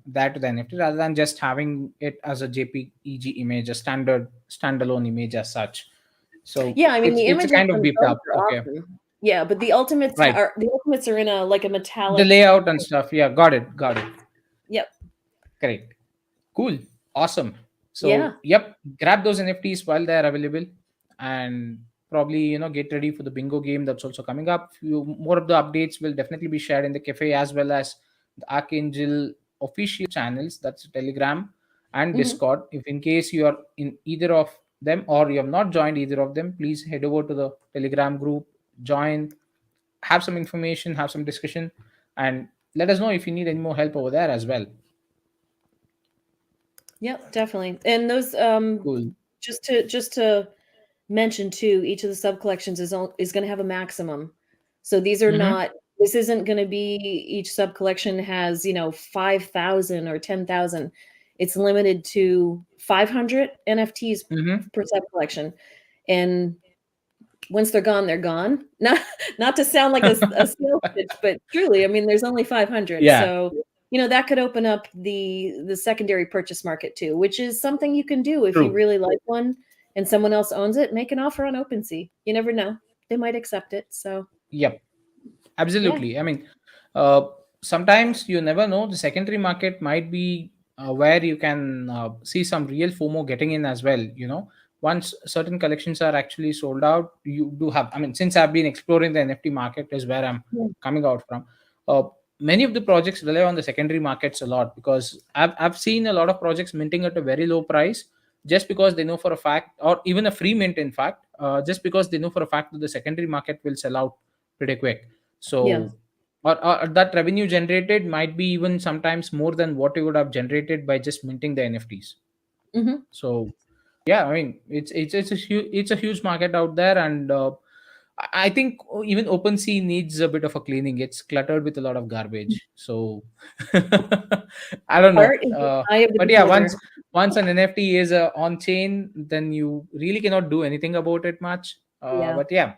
there to the NFT, rather than just having it as a JPEG image, a standard standalone image as such. So Yeah, I mean the it's a images kind of beefed themselves up. are Okay. awesome. Yeah, but Right. the ultimates are in a like a The metallic. layout and stuff. Yeah, got it. Got it. Yep. Correct. Cool. Awesome. Yeah. So, yep, grab those NFTs while they're available, and probably, get ready for the bingo game that's also coming up. Few more of the updates will definitely be shared in the cafe, as well as the Archangel official channels, that's Telegram and Hmm. Discord. If in case you are in either of them, or you have not joined either of them, please head over to the Telegram group, join, have some information, have some discussion, and let us know if you need any more help over there as well. Yep, definitely. And those Cool. just to mention too, each of the sub collections is going to have a maximum. So these are Mm-hmm. not. This isn't going to be each sub collection has 5,000 or 10,000. It's limited to 500 NFTs Mm-hmm. per sub collection, and once they're gone, they're gone. Not to sound like a sales pitch, but truly, I mean, there's only 500. Yeah, So, that could open up the secondary purchase market too, which is something you can do if you true. really like one and someone else owns it. Make an offer on OpenSea. You never know; they might accept it. So, Yep, yeah, absolutely. I mean, uh, sometimes you never know. The secondary market might be where you can see some real FOMO getting in as well. Once certain collections are actually sold out, you do have. I mean, since I've been exploring the NFT market, is where I'm yeah, coming out from. Uh, Many of the projects rely on the secondary markets a lot, because I've seen a lot of projects minting at a very low price, just because they know for a fact, or even a free mint, in fact, just because they know for a fact that the secondary market will sell out pretty quick. yeah. So, or that revenue generated might be even sometimes more than what you would have generated by just minting the NFTs. Hmm. So, yeah, I mean, it's a huge market out there, and I think even OpenSea needs a bit of a cleaning. It's cluttered with a lot of garbage. So, I don't know. Art is the eye of the But yeah, beholder. once an NFT is on chain, then you really cannot do anything about it much. Yeah. But yeah,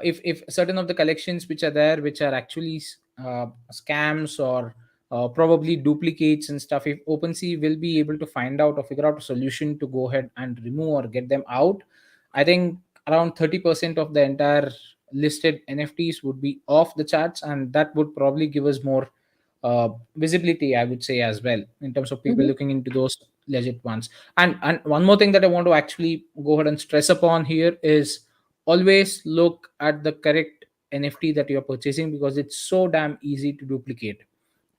if certain of the collections which are there, which are actually scams, or probably duplicates and stuff, if OpenSea will be able to find out or figure out a solution to go ahead and remove or get them out, I think around 30% of the entire listed NFTs would be off the charts, and that would probably give us more visibility, I would say, as well, in terms of people Hmm. looking into those legit ones. And one more thing that I want to actually go ahead and stress upon here is, always look at the correct NFT that you're purchasing, because it's so damn easy to duplicate.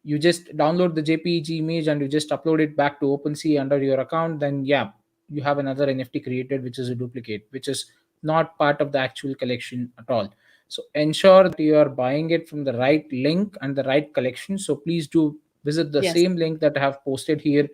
You just download the JPG image and you just upload it back to OpenSea under your account, then yeah, you have another NFT created, which is a duplicate, which is not part of the actual collection at all. So ensure that you are buying it from the right link and the right collection. So please do visit the Yes. same link that I have posted here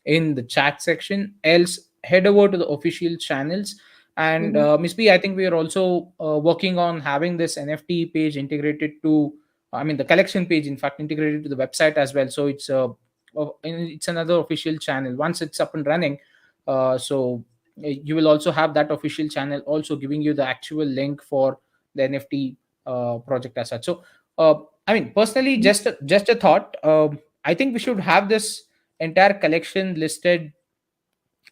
in the chat section. Else, head over to the official channels. And Mhm. Miss B, I think we are also working on having this NFT page integrated to, I mean, the collection page, in fact, integrated to the website as well. So it's another official channel. Once it's up and running, you will also have that official channel also giving you the actual link for the NFT project as such. So, I mean, personally, Mhm. just a thought. I think we should have this entire collection listed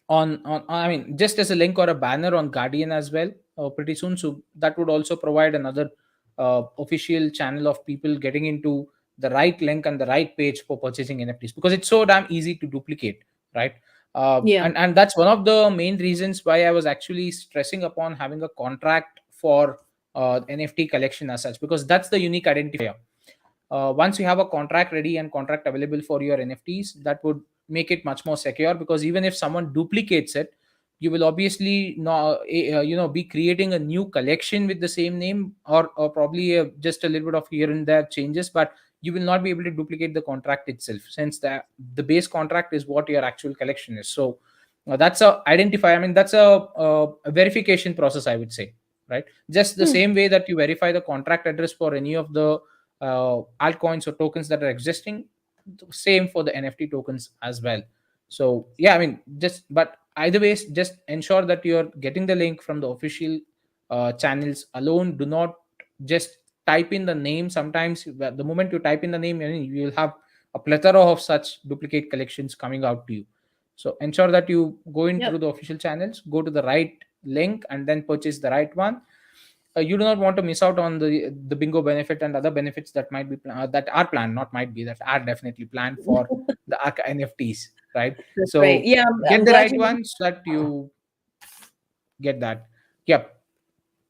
on, I mean, just as a link or a banner on Guardian as well pretty soon. So that would also provide another official channel of people getting into the right link and the right page for purchasing NFTs, because it's so damn easy to duplicate, right? Yeah. And that's one of the main reasons why I was actually stressing upon having a contract for NFT collection as such, because that's the unique identifier. Once you have a contract ready and contract available for your NFTs, that would make it much more secure, because even if someone duplicates it, you will obviously not, be creating a new collection with the same name, or probably just a little bit of here and there changes, but you will not be able to duplicate the contract itself, since the base contract is what your actual collection is. So that's a identifier. I mean, that's a verification process, I would say, right? Just the Hmm. same way that you verify the contract address for any of the altcoins or tokens that are existing, same for the NFT tokens as well. So yeah, I mean, just but either ways, just ensure that you're getting the link from the official channels alone. Do not just type in the name. Sometimes the moment you type in the name, you'll have a plethora of such duplicate collections coming out to you. So ensure that you go in through Yep. the official channels, go to the right link, and then purchase the right one. You do not want to miss out on the bingo benefit and other benefits that might be that are planned, not might be, that are definitely planned for the Arca NFTs, right? That's right. So Yeah, get I'm the glad right you. ones so that you get that. Yep.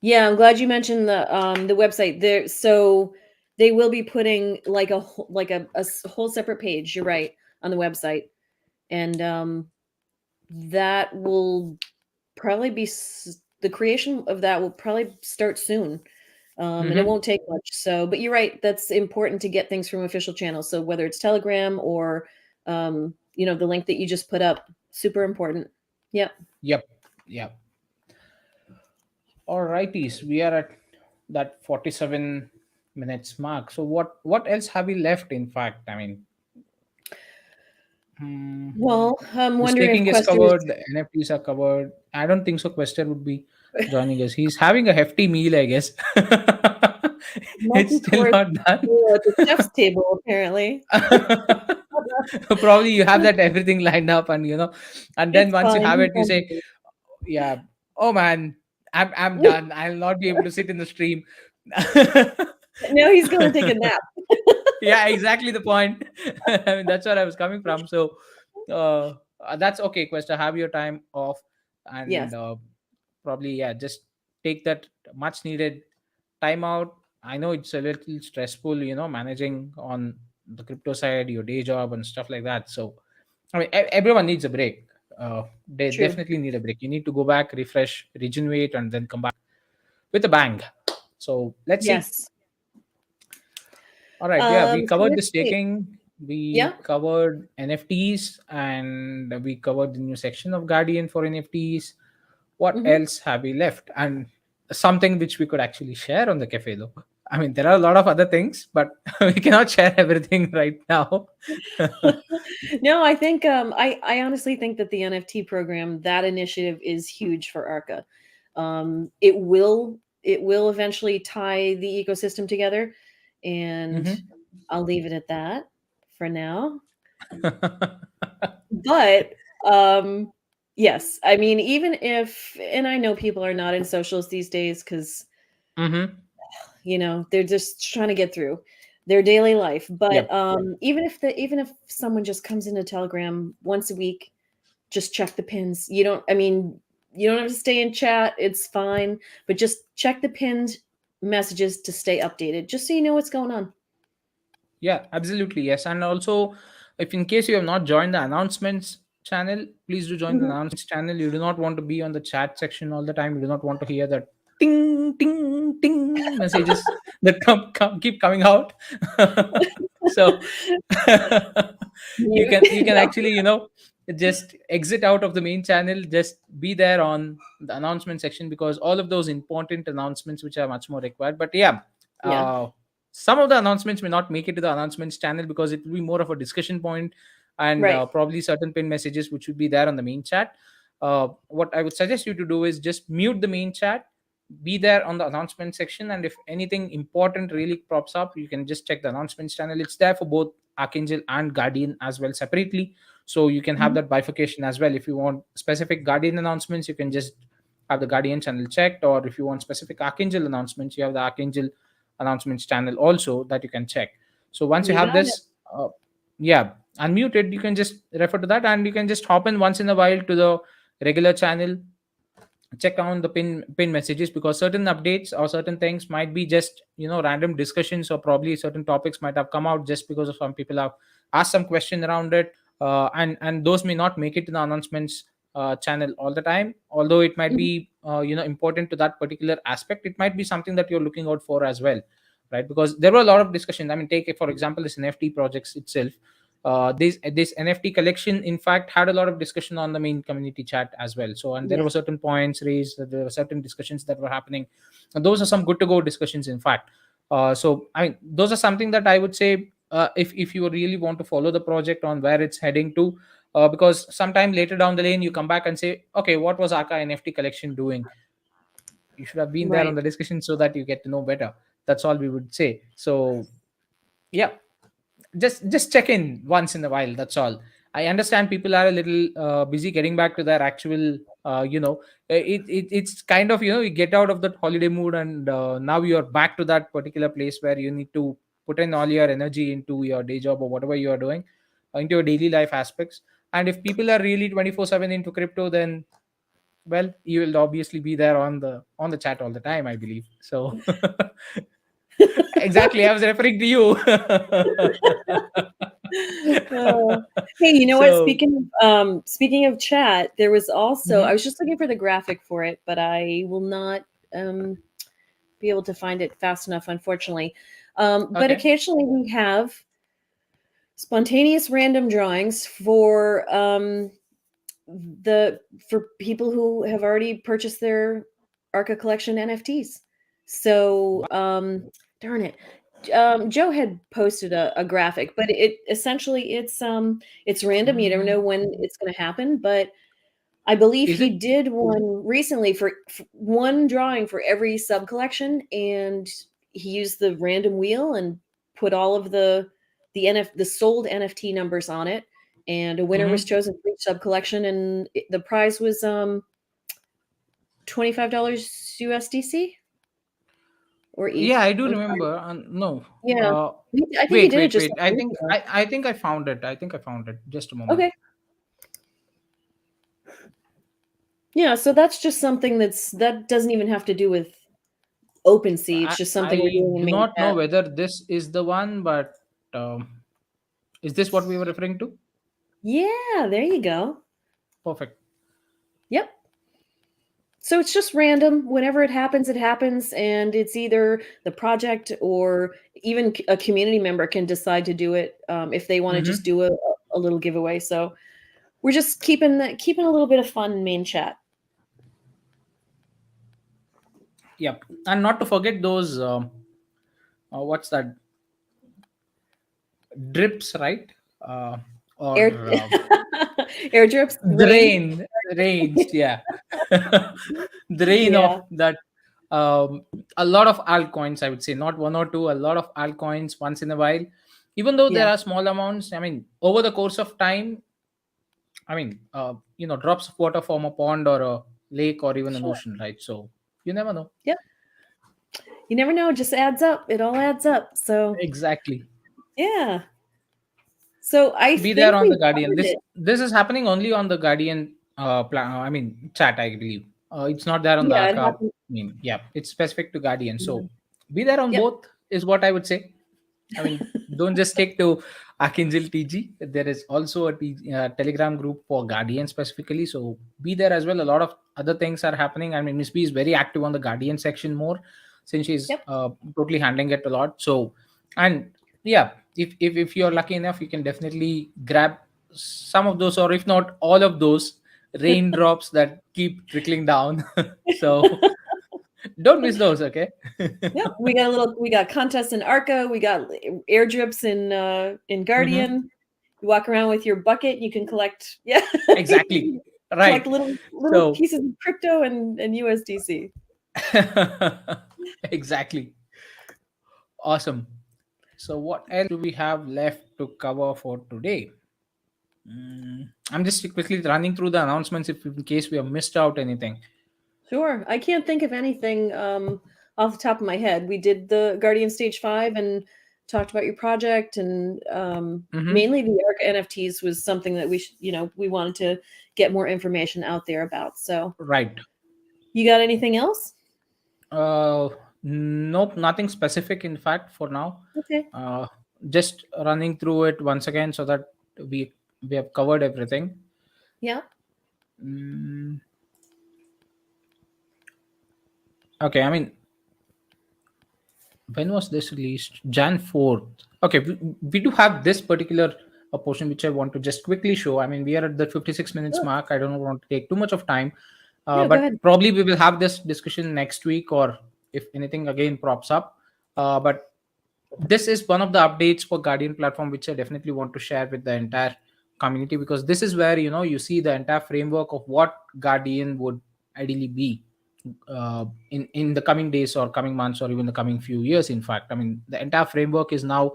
Yeah, I'm glad you mentioned the website there. So they will be putting like a whole separate page. You're right, on the website, and that will probably be the creation of that will probably start soon, and it Mm-hmm. won't take much. So, but you're right, that's important to get things from official channels. So whether it's Telegram or the link that you just put up, super important. Yep. Yep. Yep. All righties, we are at that 47 minutes mark. So what else have we left? In fact, I mean, hmm, Well, I'm the wondering if staking is Quester is covered, the NFTs are covered. I don't think so. Quester would be joining us. He's having a hefty meal, I guess. It's still multi-course not done. meal at the chef's table, apparently. Probably you have that everything lined up, and and then It's once you fine. have He's it, you say, hungry. "Yeah, oh man, I'm done. I'll not be able to sit in the stream." Now he's going to take a nap. Yeah, exactly the point. I mean, that's where I was coming from. So that's okay, Questa. Have your time off, and Yes. probably, yeah, just take that much needed time out. I know it's a little stressful, managing on the crypto side, your day job and stuff like that. So I mean, everyone needs a break. They True. definitely need a break. You need to go back, refresh, regenerate, and then come back with a bang. So let's see. Yes. All right, yeah, we So covered the let's see. staking, Yeah. we covered NFTs, and we covered the new section of Guardian for NFTs. What Hmm. else have we left? And something which we could actually share on the cafe, though. I mean, there are a lot of other things, but we cannot share everything right now. No, I think I honestly think that the NFT program, that initiative is huge for Arca. It will eventually tie the ecosystem together, and Mhm. I'll leave it at that for now. But yes, I mean, even if, and I know people are not in socials these days because Mhm. they're just trying to get through their daily life. But Yep. even if someone just comes into Telegram once a week, just check the pins. You don't have to stay in chat, it's fine, but just check the pinned messages to stay updated, just so you know what's going on. Yeah, absolutely. Yes. And also, if in case you have not joined the announcements channel, please do join the Mhm. announcements channel. You do not want to be on the chat section all the time. You do not want to hear the ting, ting, ting messages that keep coming out. So you can No. actually, just exit out of the main channel, just be there on the announcement section, because all of those important announcements which are much more required. But yeah, Yeah. uh, some of the announcements may not make it to the announcements channel because it will be more of a discussion point, and Right. probably certain pin messages which would be there on the main chat. What I would suggest you to do is just mute the main chat, be there on the announcement section, and if anything important really pops up, you can just check the announcements channel. It's there for both Archangel and Guardian as well separately, so you can have Mhm. that bifurcation as well. If you want specific Guardian announcements, you can just have the Guardian channel checked, or if you want specific Archangel announcements, you have the Archangel announcements channel also that you can check. So once you You have got it. this, yeah, unmuted, you can just refer to that, and you can just hop in once in a while to the regular channel, check on the pin messages, because certain updates or certain things might be just random discussions, or probably certain topics might have come out just because of some people have asked some question around it, and those may not make it to the announcements channel all the time, although it might Mhm. be important to that particular aspect. It might be something that you're looking out for as well, right? Because there were a lot of discussions. I mean, take it for example, this NFT projects itself. This NFT collection, in fact, had a lot of discussion on the main community chat as well. So, and there Yeah. were certain points raised, there were certain discussions that were happening, and those are some good to go discussions, in fact. So, I mean, those are something that I would say, if you really want to follow the project on where it's heading to, because sometime later down the lane you come back and say, okay, what was Arca NFT collection doing? You should have been there on Right. the discussion so that you get to know better. That's all we would say. So, yeah, just check in once in a while, that's all. I understand people are a little busy getting back to their actual, it's kind of, you get out of that holiday mood, and now you're back to that particular place where you need to put in all your energy into your day job or whatever you are doing, into your daily life aspects. And if people are really 24/7 into crypto, then, well, you will obviously be there on the chat all the time, I believe. So exactly, I was referring to you. Uh, hey, you know what? So, Speaking of chat, there was also, I mhm. was just looking for the graphic for it, but I will not um, be able to find it fast enough, unfortunately. But Okay. occasionally we have spontaneous random drawings the for people who have already purchased their Arca collection NFTs. So, darn it. Joe had posted a graphic, but it essentially it's random. You never Mm, know when it's going to happen, but I believe is he it? did one recently for one drawing for every sub collection, and he used the random wheel and put all of the sold NFT numbers on it, and a winner was Mhm. chosen for each sub collection, and the prize was $25 USDC or Yeah, ETH. I do I'm sorry. remember. No. Yeah, I think he Wait, did it wait, just wait. like I a week think ago. I found it. I think I found it. Just a moment. Okay. Yeah, so that's just something that doesn't even have to do with OpenSea. It's I just something we're I doing in do main not know chat. whether this is the one, but is this what we were referring to? Yeah, there you go. Perfect. Yep. So it's just random. Whenever it happens, it happens, and it's either the project or even a community member can decide to do it if they want to just Mm-hmm. do a little giveaway. So we're just keeping a little bit of fun in main chat. Yep. And not to forget those. What's that? Drips, right? Or Air airdrips, rain. rains, yeah. The rain of Yeah, that, a lot of altcoins, I would say, not one or two, a lot of altcoins once in a while, even though there yeah, are small amounts. I mean, over the course of time, I mean, drops of water form a pond or a lake or even an sure. ocean, right? So you never know. Yep. You never know. It just adds up. It all adds up. So Exactly. yeah. So I Be there think on we the Guardian. covered this it. this is happening only on the Guardian, I mean, chat, I believe. It's not there on the Yeah, it Arca. happened. I mean, yeah, it's specific to Guardian. Yeah. So be there on Yep. both is what I would say. I mean, don't just stick to Archangel TG. There is also a Telegram group for Guardian specifically. So be there as well. A lot of other things are happening. I mean, Miss B is very active on the Guardian section more, since she's Yep. totally handling it a lot. So, and yeah, if you're lucky enough, you can definitely grab some of those, or if not all of those raindrops that keep trickling down. So don't miss those, okay? Yep. We got contests in Arca. We got airdrips in Mhm. Guardian. You walk around with your bucket. You can collect. Yeah. Exactly. Collect Right. little So pieces of crypto and USDC. exactly. Awesome. So what else do we have left to cover for today? I'm just quickly running through the announcements if in case we have missed out anything. Sure. I can't think of anything off the top of my head. We did the Guardian Stage 5 and talked about your project, and Hmm. mainly the Arc NFTs was something that we wanted to get more information out there about. So, Right. you got anything else? Uh, nope, nothing specific in fact for now. Okay. Uh, just running through it once again so that we we have covered everything. Yeah. Mm, okay, I mean, when was this released? Jan 4th. Okay, we do have this particular portion which I want to just quickly show. I mean, we are at the 56 minutes Sure. mark. I don't want to take too much of time, Yeah, go but ahead. probably we will have this discussion next week, or if anything again props up. But this is one of the updates for Guardian platform which I definitely want to share with the entire community, because this is where you see the entire framework of what Guardian would ideally be in the coming days or coming months or even the coming few years. In fact, I mean, the entire framework is now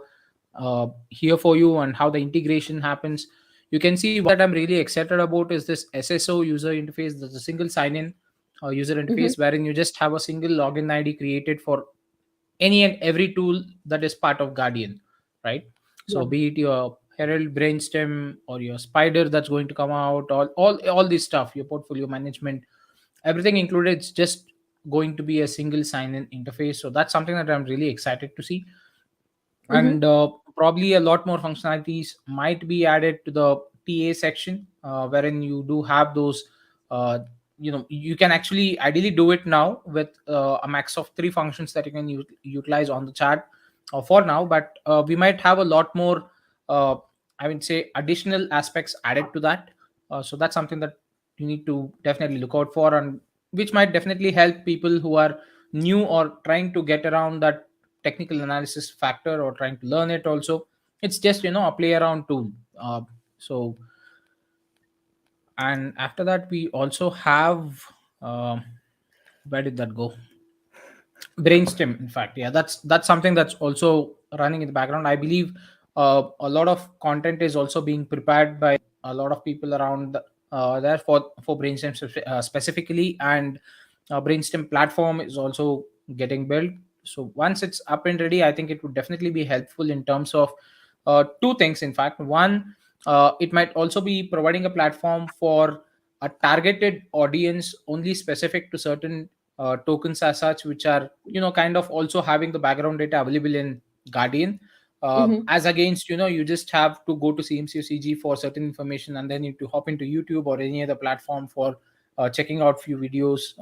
here for you, and how the integration happens. You can see what I'm really excited about is this SSO user interface. There's a single sign-in user Hmm. interface wherein you just have a single login ID created for any and every tool that is part of Guardian, right? Yeah. So be it your Herald, Brainstem, or your Spider that's going to come out, all this stuff, your portfolio management, everything included. It's just going to be a single sign-in interface. So that's something that I'm really excited to see. Hmm. And probably a lot more functionalities might be added to the TA section, wherein you do have those you can actually ideally do it now with a max of 3 functions that you can utilize on the chart for now. But we might have a lot more uh, I would say additional aspects added to that. So that's something that you need to definitely look out for, and which might definitely help people who are new or trying to get around that technical analysis factor, or trying to learn it also. It's just a play around tool. So and after that we also have um where did that go? Brainstem, in fact. Yeah, that's something that's also running in the background. I believe a lot of content is also being prepared by a lot of people around there for Brainstem specifically. And Brainstem platform is also getting built. So once it's up and ready, I think it would definitely be helpful in terms of two things. In fact, one, it might also be providing a platform for a targeted audience only specific to certain tokens as such, which are kind of also having the background data available in Guardian. Hmm. As against, you just have to go to CMC or CG for certain information, and then you need to hop into YouTube or any other platform for checking out few videos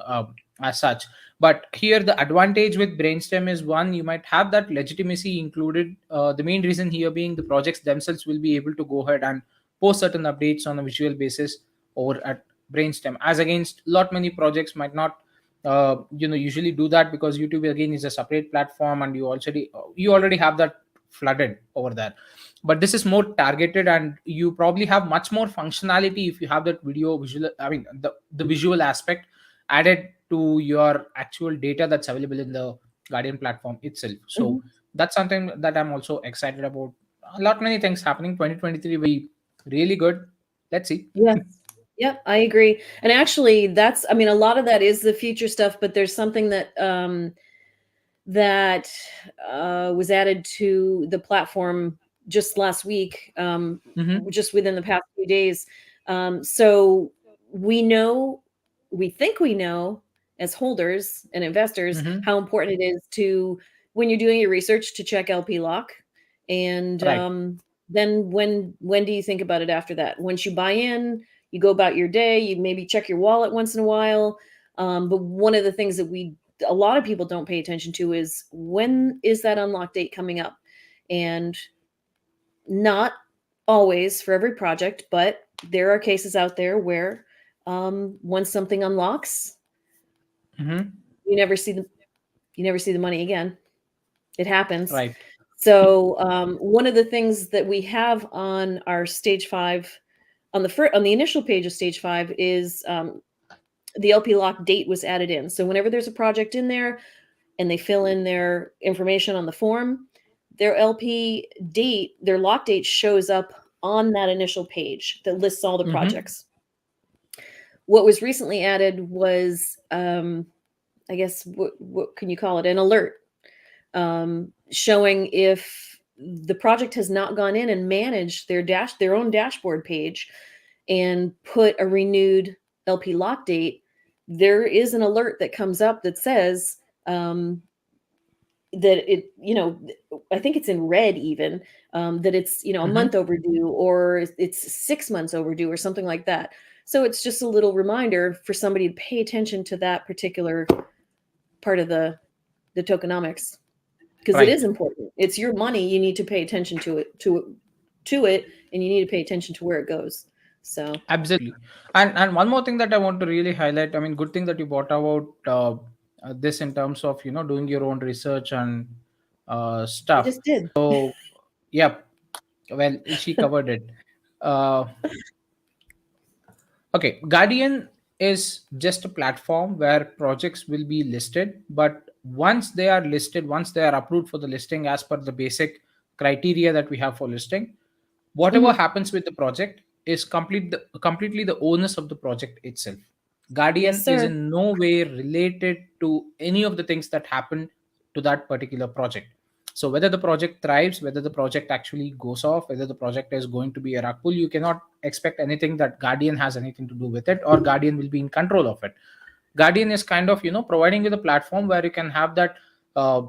as such. But here the advantage with Brainstem is, one, you might have that legitimacy included. The main reason here being the projects themselves will be able to go ahead and post certain updates on a visual basis over at Brainstem, as against lot many projects might not usually do that, because YouTube again is a separate platform, and you already have that flooded over there. But this is more targeted, and you probably have much more functionality if you have that video visual, I mean, the visual aspect added to your actual data that's available in the Guardian platform itself. So Hmm. that's something that I'm also excited about. A lot many things happening. 2023 will be really good. Let's see. Yes. Yep, I agree. And actually, I mean, a lot of that is the future stuff, but there's something that was added to the platform just last week, Hmm. just within the past few days. So we know, we think we know as holders and investors Hmm. how important it is to when you're doing your research to check LP lock, and Right. then when do you think about it after that? Once you buy in, you go about your day. You maybe check your wallet once in a while. But one of the things that a lot of people don't pay attention to is, when is that unlock date coming up? And not always for every project, but there are cases out there where once something unlocks, Mm-hmm. you never see the money again. It happens. Right. So one of the things that we have on our stage 5, on the initial page of stage 5, is the LP lock date was added in. So whenever there's a project in there and they fill in their information on the form, their LP date, their lock date shows up on that initial page that lists all the Mm-hmm. projects. What was recently added was, I guess, what can you call it? An alert, showing if the project has not gone in and managed their own dashboard page and put a renewed LP lock date. There is an alert that comes up that says that it, I think it's in red even, that it's, a Mm-hmm. month overdue, or it's 6 months overdue, or something like that. So it's just a little reminder for somebody to pay attention to that particular part of the tokenomics, because it Right. is important. It's your money. You need to pay attention to it, and you need to pay attention to where it goes. So Absolutely. And one more thing that I want to really highlight. I mean, good thing that you brought about this in terms of doing your own research and I stuff. just did. So yeah, well, she covered it. Uh, okay, Guardian is just a platform where projects will be listed, but once they are listed, once they are approved for the listing as per the basic criteria that we have for listing, whatever Mhm. happens with the project is completely the onus of the project itself. Yes, Guardian is sir. in no way related to any of the things that happen to that particular project. So whether the project thrives, whether the project actually goes off, whether the project is going to be a rug pull, you cannot expect anything that Guardian has anything to do with it, or Guardian will be in control of it. Guardian is kind of providing you the platform where you can have that uh,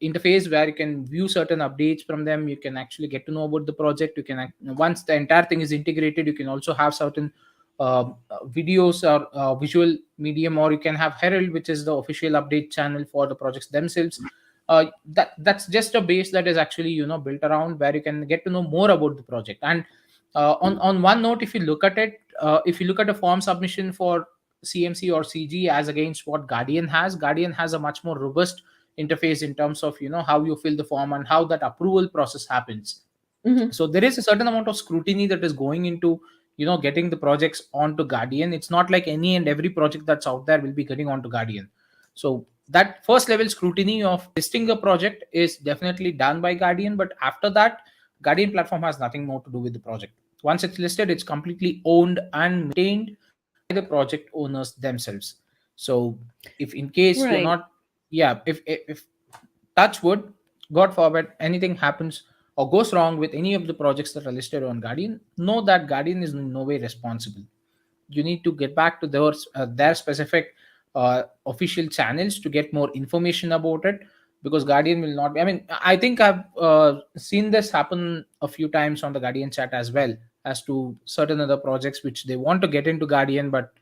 interface where you can view certain updates from them. You can actually get to know about the project. You can once the entire thing is integrated, you can also have certain videos or visual medium, or you can have Herald, which is the official update channel for the projects themselves. That's just a base that is actually built around where you can get to know more about the project. And on one note, if you look at it, if you look at a form submission for CMC or CG as against what Guardian has a much more robust interface in terms of how you fill the form and how that approval process happens. Mhm. So there is a certain amount of scrutiny that is going into getting the projects onto Guardian. It's not like any and every project that's out there will be getting onto Guardian. So that first level scrutiny of listing a project is definitely done by Guardian, but after that, Guardian platform has nothing more to do with the project. Once it's listed, it's completely owned and maintained by the project owners themselves. So if in case you're Right. not, yeah, if touch wood, God forbid, anything happens or goes wrong with any of the projects that are listed on Guardian, know that Guardian is in no way responsible. You need to get back to their specific official channels to get more information about it, because Guardian will not be. I mean, I think I've seen this happen a few times on the Guardian chat as well, as to certain other projects which they want to get into Guardian, but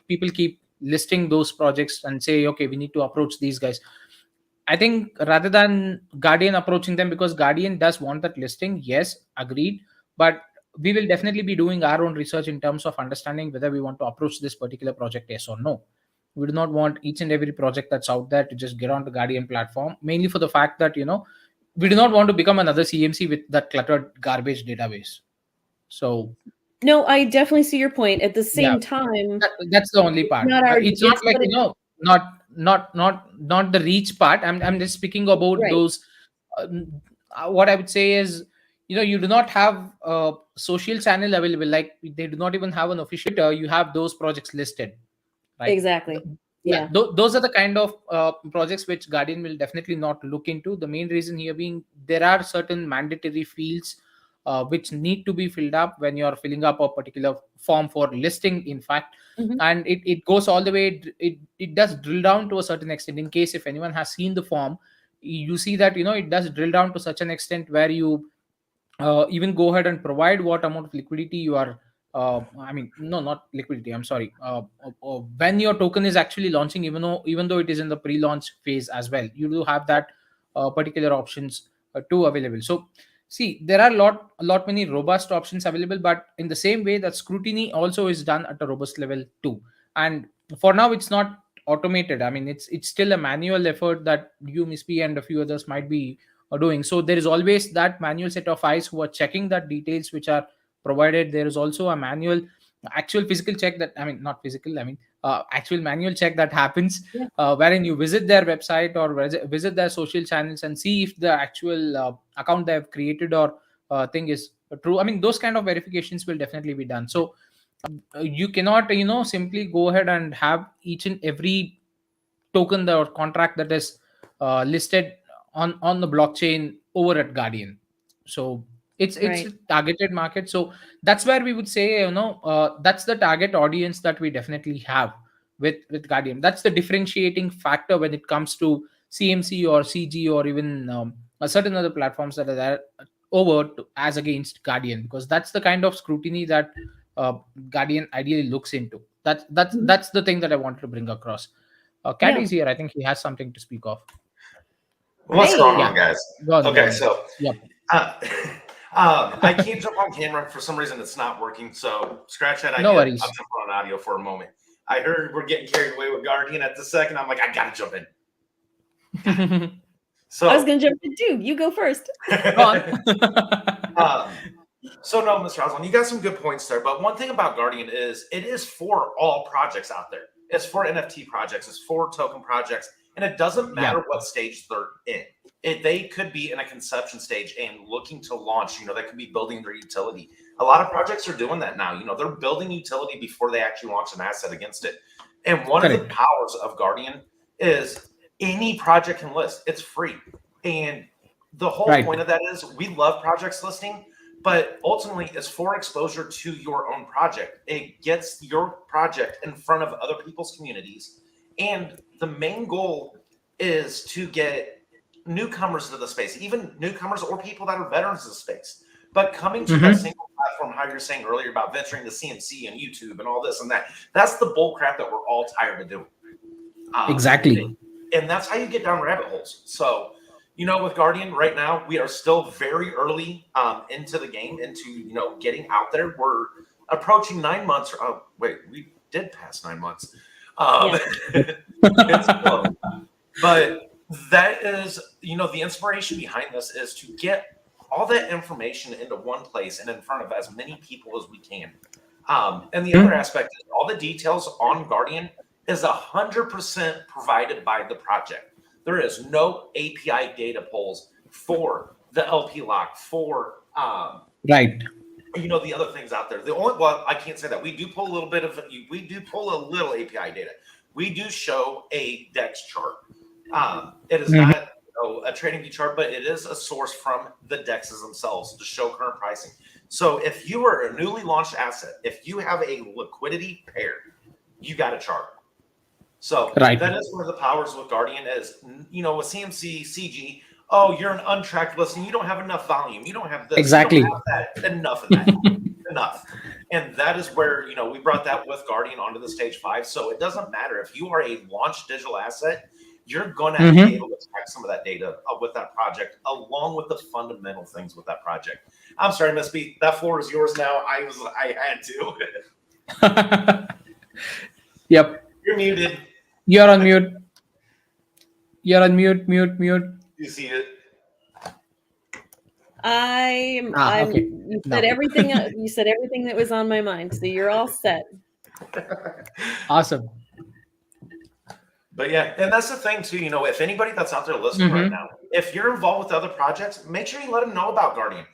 people keep listing those projects and say, okay, we need to approach these guys. I think rather than Guardian approaching them, because Guardian does want that listing, yes, agreed. But we will definitely be doing our own research in terms of understanding whether we want to approach this particular project, yes or no. We do not want each and every project that's out there to just get on the Guardian platform, mainly for the fact that, we do not want to become another CMC with that cluttered garbage database. So, No, I definitely see your point. At the yeah, same time, that's the only it's part. not our. It's not It's like but it, not the reach part. I'm just speaking about right. those. What I would say is, you do not have a social channel available. Like they do not even have an official Twitter. You have those projects listed, right? Exactly. Yeah, Yeah. those are the kind of projects which Guardian will definitely not look into. The main reason here being there are certain mandatory fields which need to be filled up when you're filling up a particular form for listing, in fact. Mhm. And it goes all the way, it does drill down to a certain extent. In case if anyone has seen the form, you see that it does drill down to such an extent where you even go ahead and provide what amount of liquidity you are I mean, no, not liquidity, I'm sorry, when your token is actually launching, even though it is in the pre-launch phase as well, you do have that particular options too available. So see, there are a lot many robust options available, but in the same way that scrutiny also is done at a robust level too. And for now it's not automated. I mean, it's still a manual effort that you, Miss P, and a few others might be doing. So there is always that manual set of eyes who are checking that details which are provided. There is also a manual, actual physical check that, I mean, not physical, I mean, actual manual check that happens, Yeah. wherein you visit their website or visit their social channels and see if the actual account they have created or thing is true. I mean, those kind of verifications will definitely be done. So you cannot simply go ahead and have each and every token or contract that is listed on the blockchain over at Guardian. So it's a Right. targeted market. So that's where we would say, that's the target audience that we definitely have with Guardian. That's the differentiating factor when it comes to CMC or CG or even a certain other platforms that are there over as against Guardian, because that's the kind of scrutiny that Guardian ideally looks into. Mhm. That's the thing that I wanted to bring across. Cat Yeah. is here. I think he has something to speak of. What's going Hey. on, Yeah, guys? go on, go Okay, on. so Yep. uh, I can't jump on camera for some reason. It's not working. So scratch that. No I'm worries. jumping on audio for a moment. I heard we're getting carried away with Guardian at the second. I'm like, I gotta jump in. I So was gonna jump in too. You go first. Go on. So no, Mr. Oswald, you got some good points there. But one thing about Guardian is it is for all projects out there. It's for NFT projects. It's for token projects, and it doesn't Yeah. matter what stage they're in. They could be in a conception stage and looking to launch. They could be building their utility. A lot of projects are doing that now. They're building utility before they actually launch an asset against it. And one of the Correct. powers of Guardian is any project can list. It's free, and the whole Right. point of that is we love projects listing, but ultimately it's for exposure to your own project. It gets your project in front of other people's communities, and the main goal is to get newcomers to the space, even newcomers or people that are veterans of the space, but coming to that Mhm. single platform. How you're saying earlier about venturing to CMC and YouTube and all this and that, that's the bull crap that we're all tired of doing. Exactly. And that's how you get down rabbit holes. So with Guardian right now, we are still very early into the game, into getting out there. We're approaching 9 months. Oh wait, we did pass 9 months. It's slow. But that is, the inspiration behind this is to get all that information into one place and in front of as many people as we can. And the other aspect is all the details on Guardian is 100% provided by the project. There is no API data pulls for the LP lock, for Right. the other things out there. Well, I can't say that. We do pull a little API data. We do show a DEX chart. It is not a trading view chart, but it is a source from the DEXs themselves to show current pricing. So if you are a newly launched asset, if you have a liquidity pair, you got a chart. So Right. that is one of the powers with Guardian is, with CMC, CG, oh, you're an untracked listing. You don't have enough volume. You don't have this. Exactly. You don't have that. Enough of that. Enough. And that is where, we brought that with Guardian onto the stage 5. So it doesn't matter if you are a launched digital asset, you're going to be able to track some of that data with that project, along with the fundamental things with that project. I'm sorry, Miss B, that floor is yours now. I had to. Yep. You're muted. You're on mute. You're on mute. Mute. You see it? I'm. Okay. You No. said everything. You said everything that was on my mind. So you're all set. Awesome. But yeah, and that's the thing too. If anybody that's out there listening right now, if you're involved with other projects, make sure you let them know about Guardian.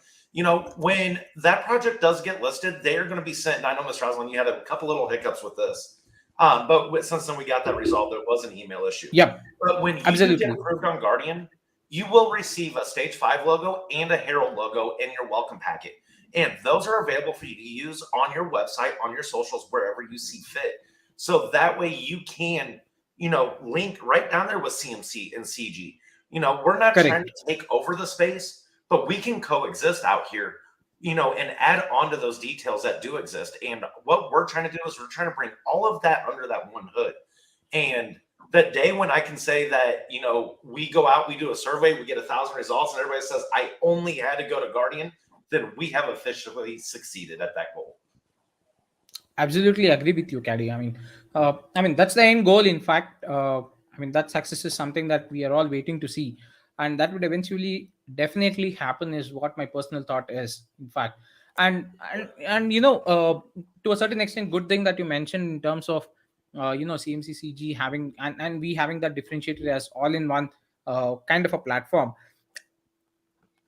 When that project does get listed, they are going to be sent. And I know, Mr. Roslin, you had a couple little hiccups with this, but since then we got that resolved, it was an email issue. Yep. But when you Absolutely. get approved on Guardian, you will receive a Stage 5 logo and a Herald logo in your welcome packet. And those are available for you to use on your website, on your socials, wherever you see fit. So that way you can, link right down there with CMC and CG. We're not trying Correct. to take over the space, but we can coexist out here, and add on to those details that do exist. And what we're trying to do is we're trying to bring all of that under that one hood. And the day when I can say that, we go out, we do a survey, we get 1,000 results, and everybody says, I only had to go to Guardian, then we have officially succeeded at that goal. Absolutely agree with you, Caddy. I mean that's the end goal. In fact, that success is something that we are all waiting to see, and that would eventually definitely happen. Is what my personal thought is. In fact, and to a certain extent, good thing that you mentioned in terms of CMCCG having and we having that differentiated as all in one kind of a platform.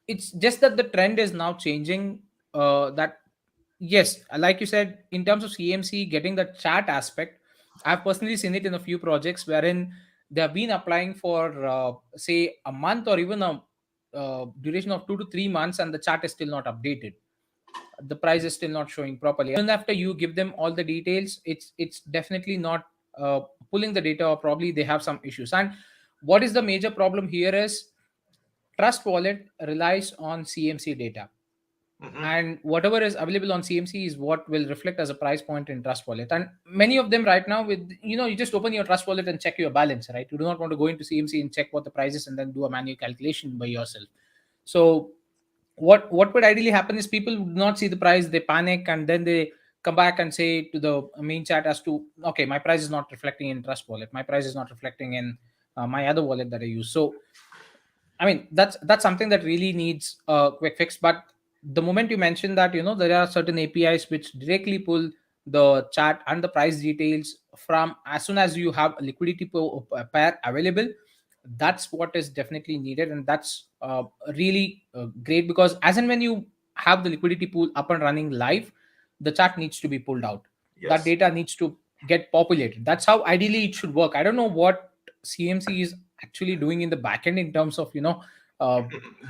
It's just that the trend is now changing. That Yes, like you said, in terms of CMC getting the chat aspect, I've personally seen it in a few projects wherein they have been applying for say a month or even a duration of 2 to 3 months, and the chart is still not updated. The price is still not showing properly. Even after you give them all the details, it's definitely not pulling the data, or probably they have some issues. And what is the major problem here is Trust Wallet relies on CMC data, Mm-hmm. and whatever is available on CMC is what will reflect as a price point in Trust Wallet. And many of them right now, with you just open your Trust Wallet and check your balance, right? You do not want to go into CMC and check what the price is and then do a manual calculation by yourself. So what would ideally happen is people would not see the price, they panic, and then they come back and say to the main chat as to, okay, my price is not reflecting in Trust Wallet, my price is not reflecting in my other wallet that I use. So that's something that really needs a quick fix. But the moment you mentioned that, there are certain APIs which directly pull the chart and the price details from as soon as you have a liquidity pair available, that's what is definitely needed. And that's really great, because as and when you have the liquidity pool up and running live, the chart needs to be pulled out. That Yes. data needs to get populated. That's how ideally it should work. I don't know what CMC is actually doing in the backend in terms of uh,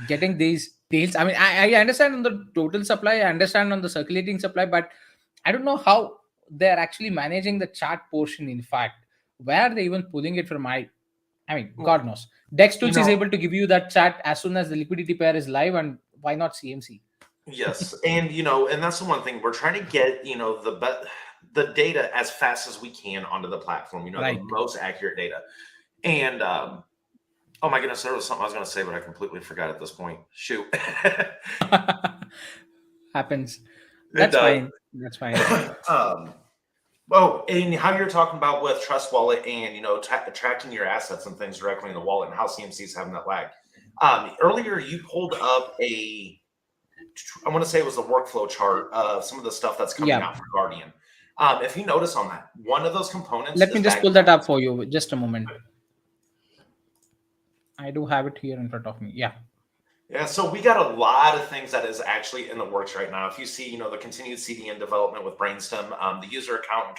getting these deals. I understand on the total supply, I understand on the circulating supply, but I don't know how they're actually managing the chart portion. In fact, where are they even pulling it from? God knows. Dex You Tools is know, able to give you that chart as soon as the liquidity pair is live, and why not CMC? yes, and and that's the one thing we're trying to get, the data as fast as we can onto the platform. The Right. most accurate data. And oh my goodness, there was something I was going to say, but I completely forgot at this point. Shoot. Happens. It That's does. fine. That's fine. Oh, and how you're talking about with Trust Wallet and tracking your assets and things directly in the wallet, and how CMC is having that lag. Earlier, you pulled up I want to say it was the workflow chart of some of the stuff that's coming Yeah. out for Guardian. If you notice on that, one of those components Let is me just bag pull that up tracks. for you. Just a moment. I do have it here in front of me. Yeah. Yeah, so we got a lot of things that is actually in the works right now. If you see, the continued CDN development with Brainstem, the user account and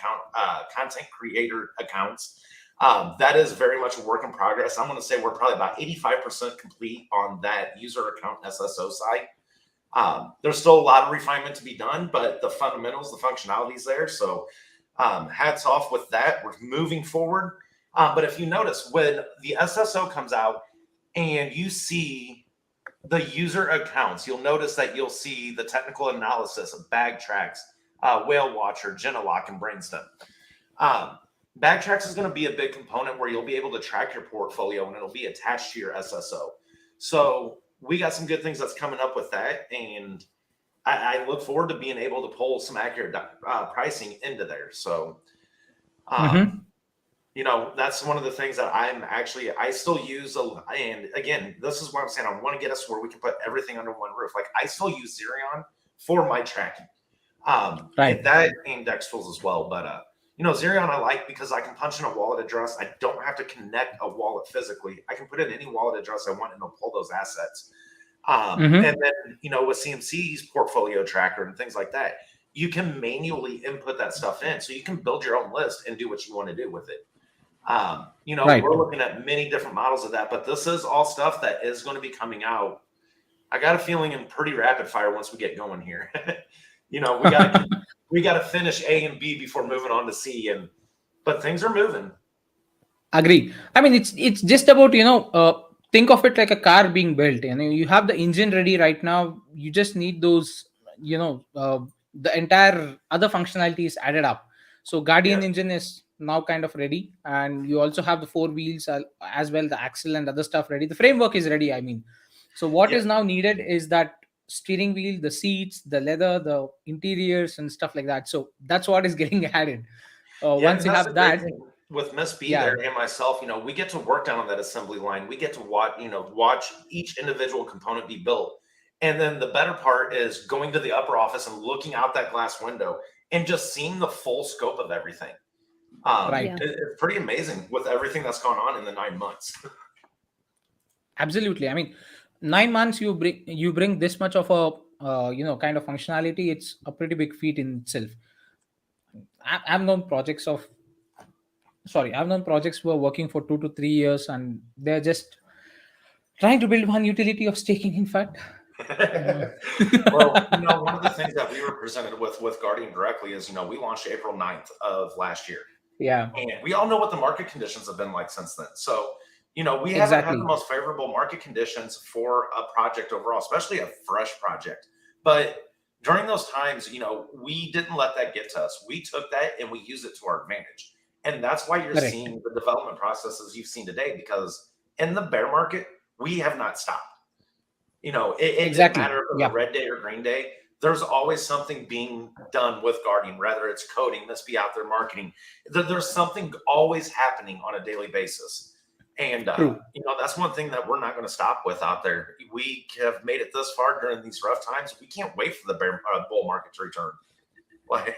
content creator accounts, that is very much a work in progress. I'm going to say we're probably about 85% complete on that user account SSO side. There's still a lot of refinement to be done, but the fundamentals, the functionality is there. So hats off with that. We're moving forward. But if you notice, when the SSO comes out and you see the user accounts, you'll notice that you'll see the technical analysis of Bagtracks, Whale Watcher, Genalock, and Brainstem. Bagtracks is going to be a big component where you'll be able to track your portfolio, and it'll be attached to your SSO. So we got some good things that's coming up with that, and I look forward to being able to pull some accurate pricing into there. So, that's one of the things that I still use. And again, this is what I'm saying. I want to get us where we can put everything under one roof. Like, I still use Xerion for my tracking. Right. And that and Dex tools as well. But, Xerion I like because I can punch in a wallet address. I don't have to connect a wallet physically. I can put in any wallet address I want and it'll pull those assets. And then, with CMC's portfolio tracker and things like that, you can manually input that stuff in. So you can build your own list and do what you want to do with it. Right. We're looking at many different models of that, but this is all stuff that is going to be coming out. I got a feeling in pretty rapid fire once we get going here. We got to finish A and B before moving on to C, but things are moving. Agree. I mean, it's just about think of it like a car being built. You have the engine ready right now. You just need those. The entire other functionalities added up. So Guardian Yes. engine is now kind of ready, and you also have the four wheels as well, the axle and other stuff ready. The framework is ready. I mean, so what Yeah. is now needed is that steering wheel, the seats, the leather, the interiors, and stuff like that. So that's what is getting added. Yeah, Once and you that's the have great that, thing with Miss B yeah, there and myself. We get to work down on that assembly line. We get to watch each individual component be built. And then the better part is going to the upper office and looking out that glass window and just seeing the full scope of everything. right. Yeah. It's pretty amazing with everything that's gone on in the 9 months. Absolutely. I mean, 9 months you bring this much of a kind of functionality. It's a pretty big feat in itself. I've known projects of I've known projects who are working for 2 to 3 years, and they're just trying to build one utility of staking. In fact, uh, Well, one of the things that we were presented with Guardian directly is, we launched April 9th of last year. yeah, And we all know what the market conditions have been like since then. So, we haven't had the exactly. most favorable market conditions for a project overall, especially a fresh project. But during those times, we didn't let that get to us. We took that and we used it to our advantage. And that's why you're Correct. seeing the development processes you've seen today, because in the bear market, we have not stopped. It didn't Exactly. matter if it was a Yeah. red day or green day. There's always something being done with Guardian, whether it's coding, let's be out there marketing. There's something always happening on a daily basis. And, True. that's one thing that we're not going to stop with out there. We have made it this far during these rough times. We can't wait for the bull market to return. Like,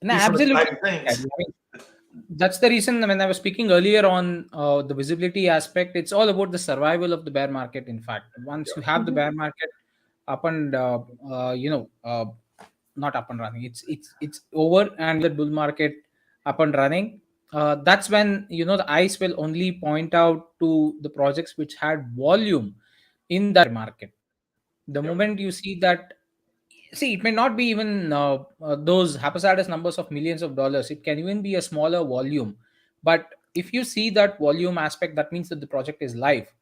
No, do some absolutely. exciting things. I mean, that's the reason when I was speaking earlier on the visibility aspect, it's all about the survival of the bear market. In fact, once you have the Mhm. bear market up and not up and running, it's over, and the bull market up and running, that's when the eyes will only point out to the projects which had volume in that market. The Yep. moment you see that, see, it may not be even those haphazardous numbers of millions of dollars. It can even be a smaller volume. But if you see that volume aspect, that means that the project is live.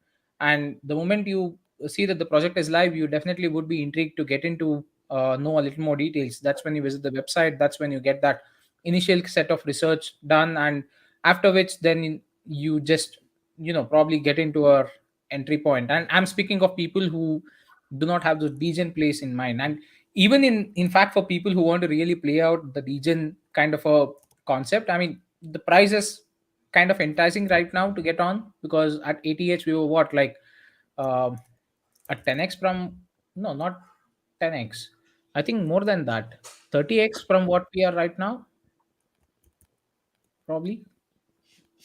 And the moment you see that the project is live, you definitely would be intrigued to get into know a little more details. That's when you visit the website. That's when you get that initial set of research done, and after which then you just probably get into a entry point. And I'm speaking of people who do not have the degen place in mind, and even in fact for people who want to really play out the region kind of a concept. I mean, the price is kind of enticing right now to get on, because at ATH we were what, like um at 10x from, no, not 10x, I think more than that, 30x from what we are right now, probably.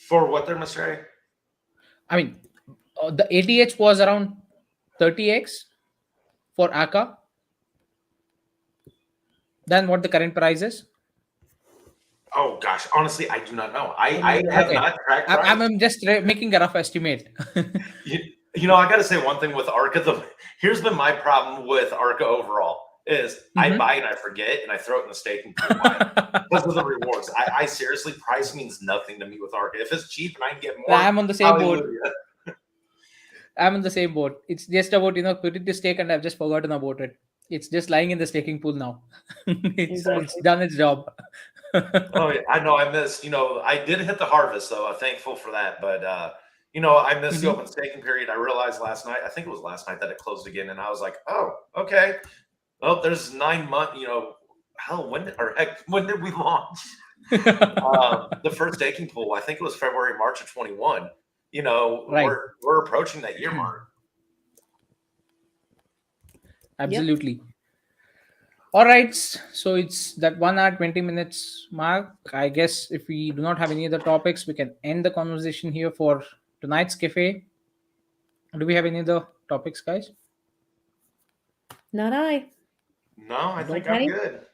For what they're Mr. I mean, the ATH was around 30x for Aka than what the current price is. Oh gosh, honestly, I do not know. I have Okay, not tracked I'm, price. I'm just making a rough estimate. You, I got to say one thing with Arca. Here's been my problem with Arca overall is I Mhm. buy and I forget and I throw it in the staking pool. Why? Because of the rewards. I seriously, price means nothing to me with Arca. If it's cheap and I can get more, I'm on the same boat. hallelujah. I'm in the same boat. It's just about put it to stake, and I've just forgotten about it. It's just lying in the staking pool now. It's Exactly. done its job. Oh yeah, I know. I missed. I did hit the harvest though. I'm thankful for that. But I missed the Mhm. open staking period. I realized last night. I think it was last night that it closed again, and I was like, oh, okay. Well, there's 9 months. Hell, when did we launch? The first staking pool? I think it was February, March of 21. Right. We're approaching that year mark. Yep. Absolutely. All right. So it's that 1 hour 20 minutes mark. I guess if we do not have any other topics, we can end the conversation here for tonight's cafe. Do we have any other topics, guys? Not I. No, I No, think I'm Kenny. good.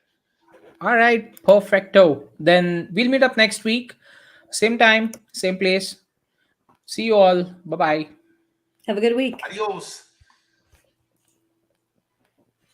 All right, perfecto. Then we'll meet up next week. Same time, same place. See you all. Bye bye. Have a good week. Adios.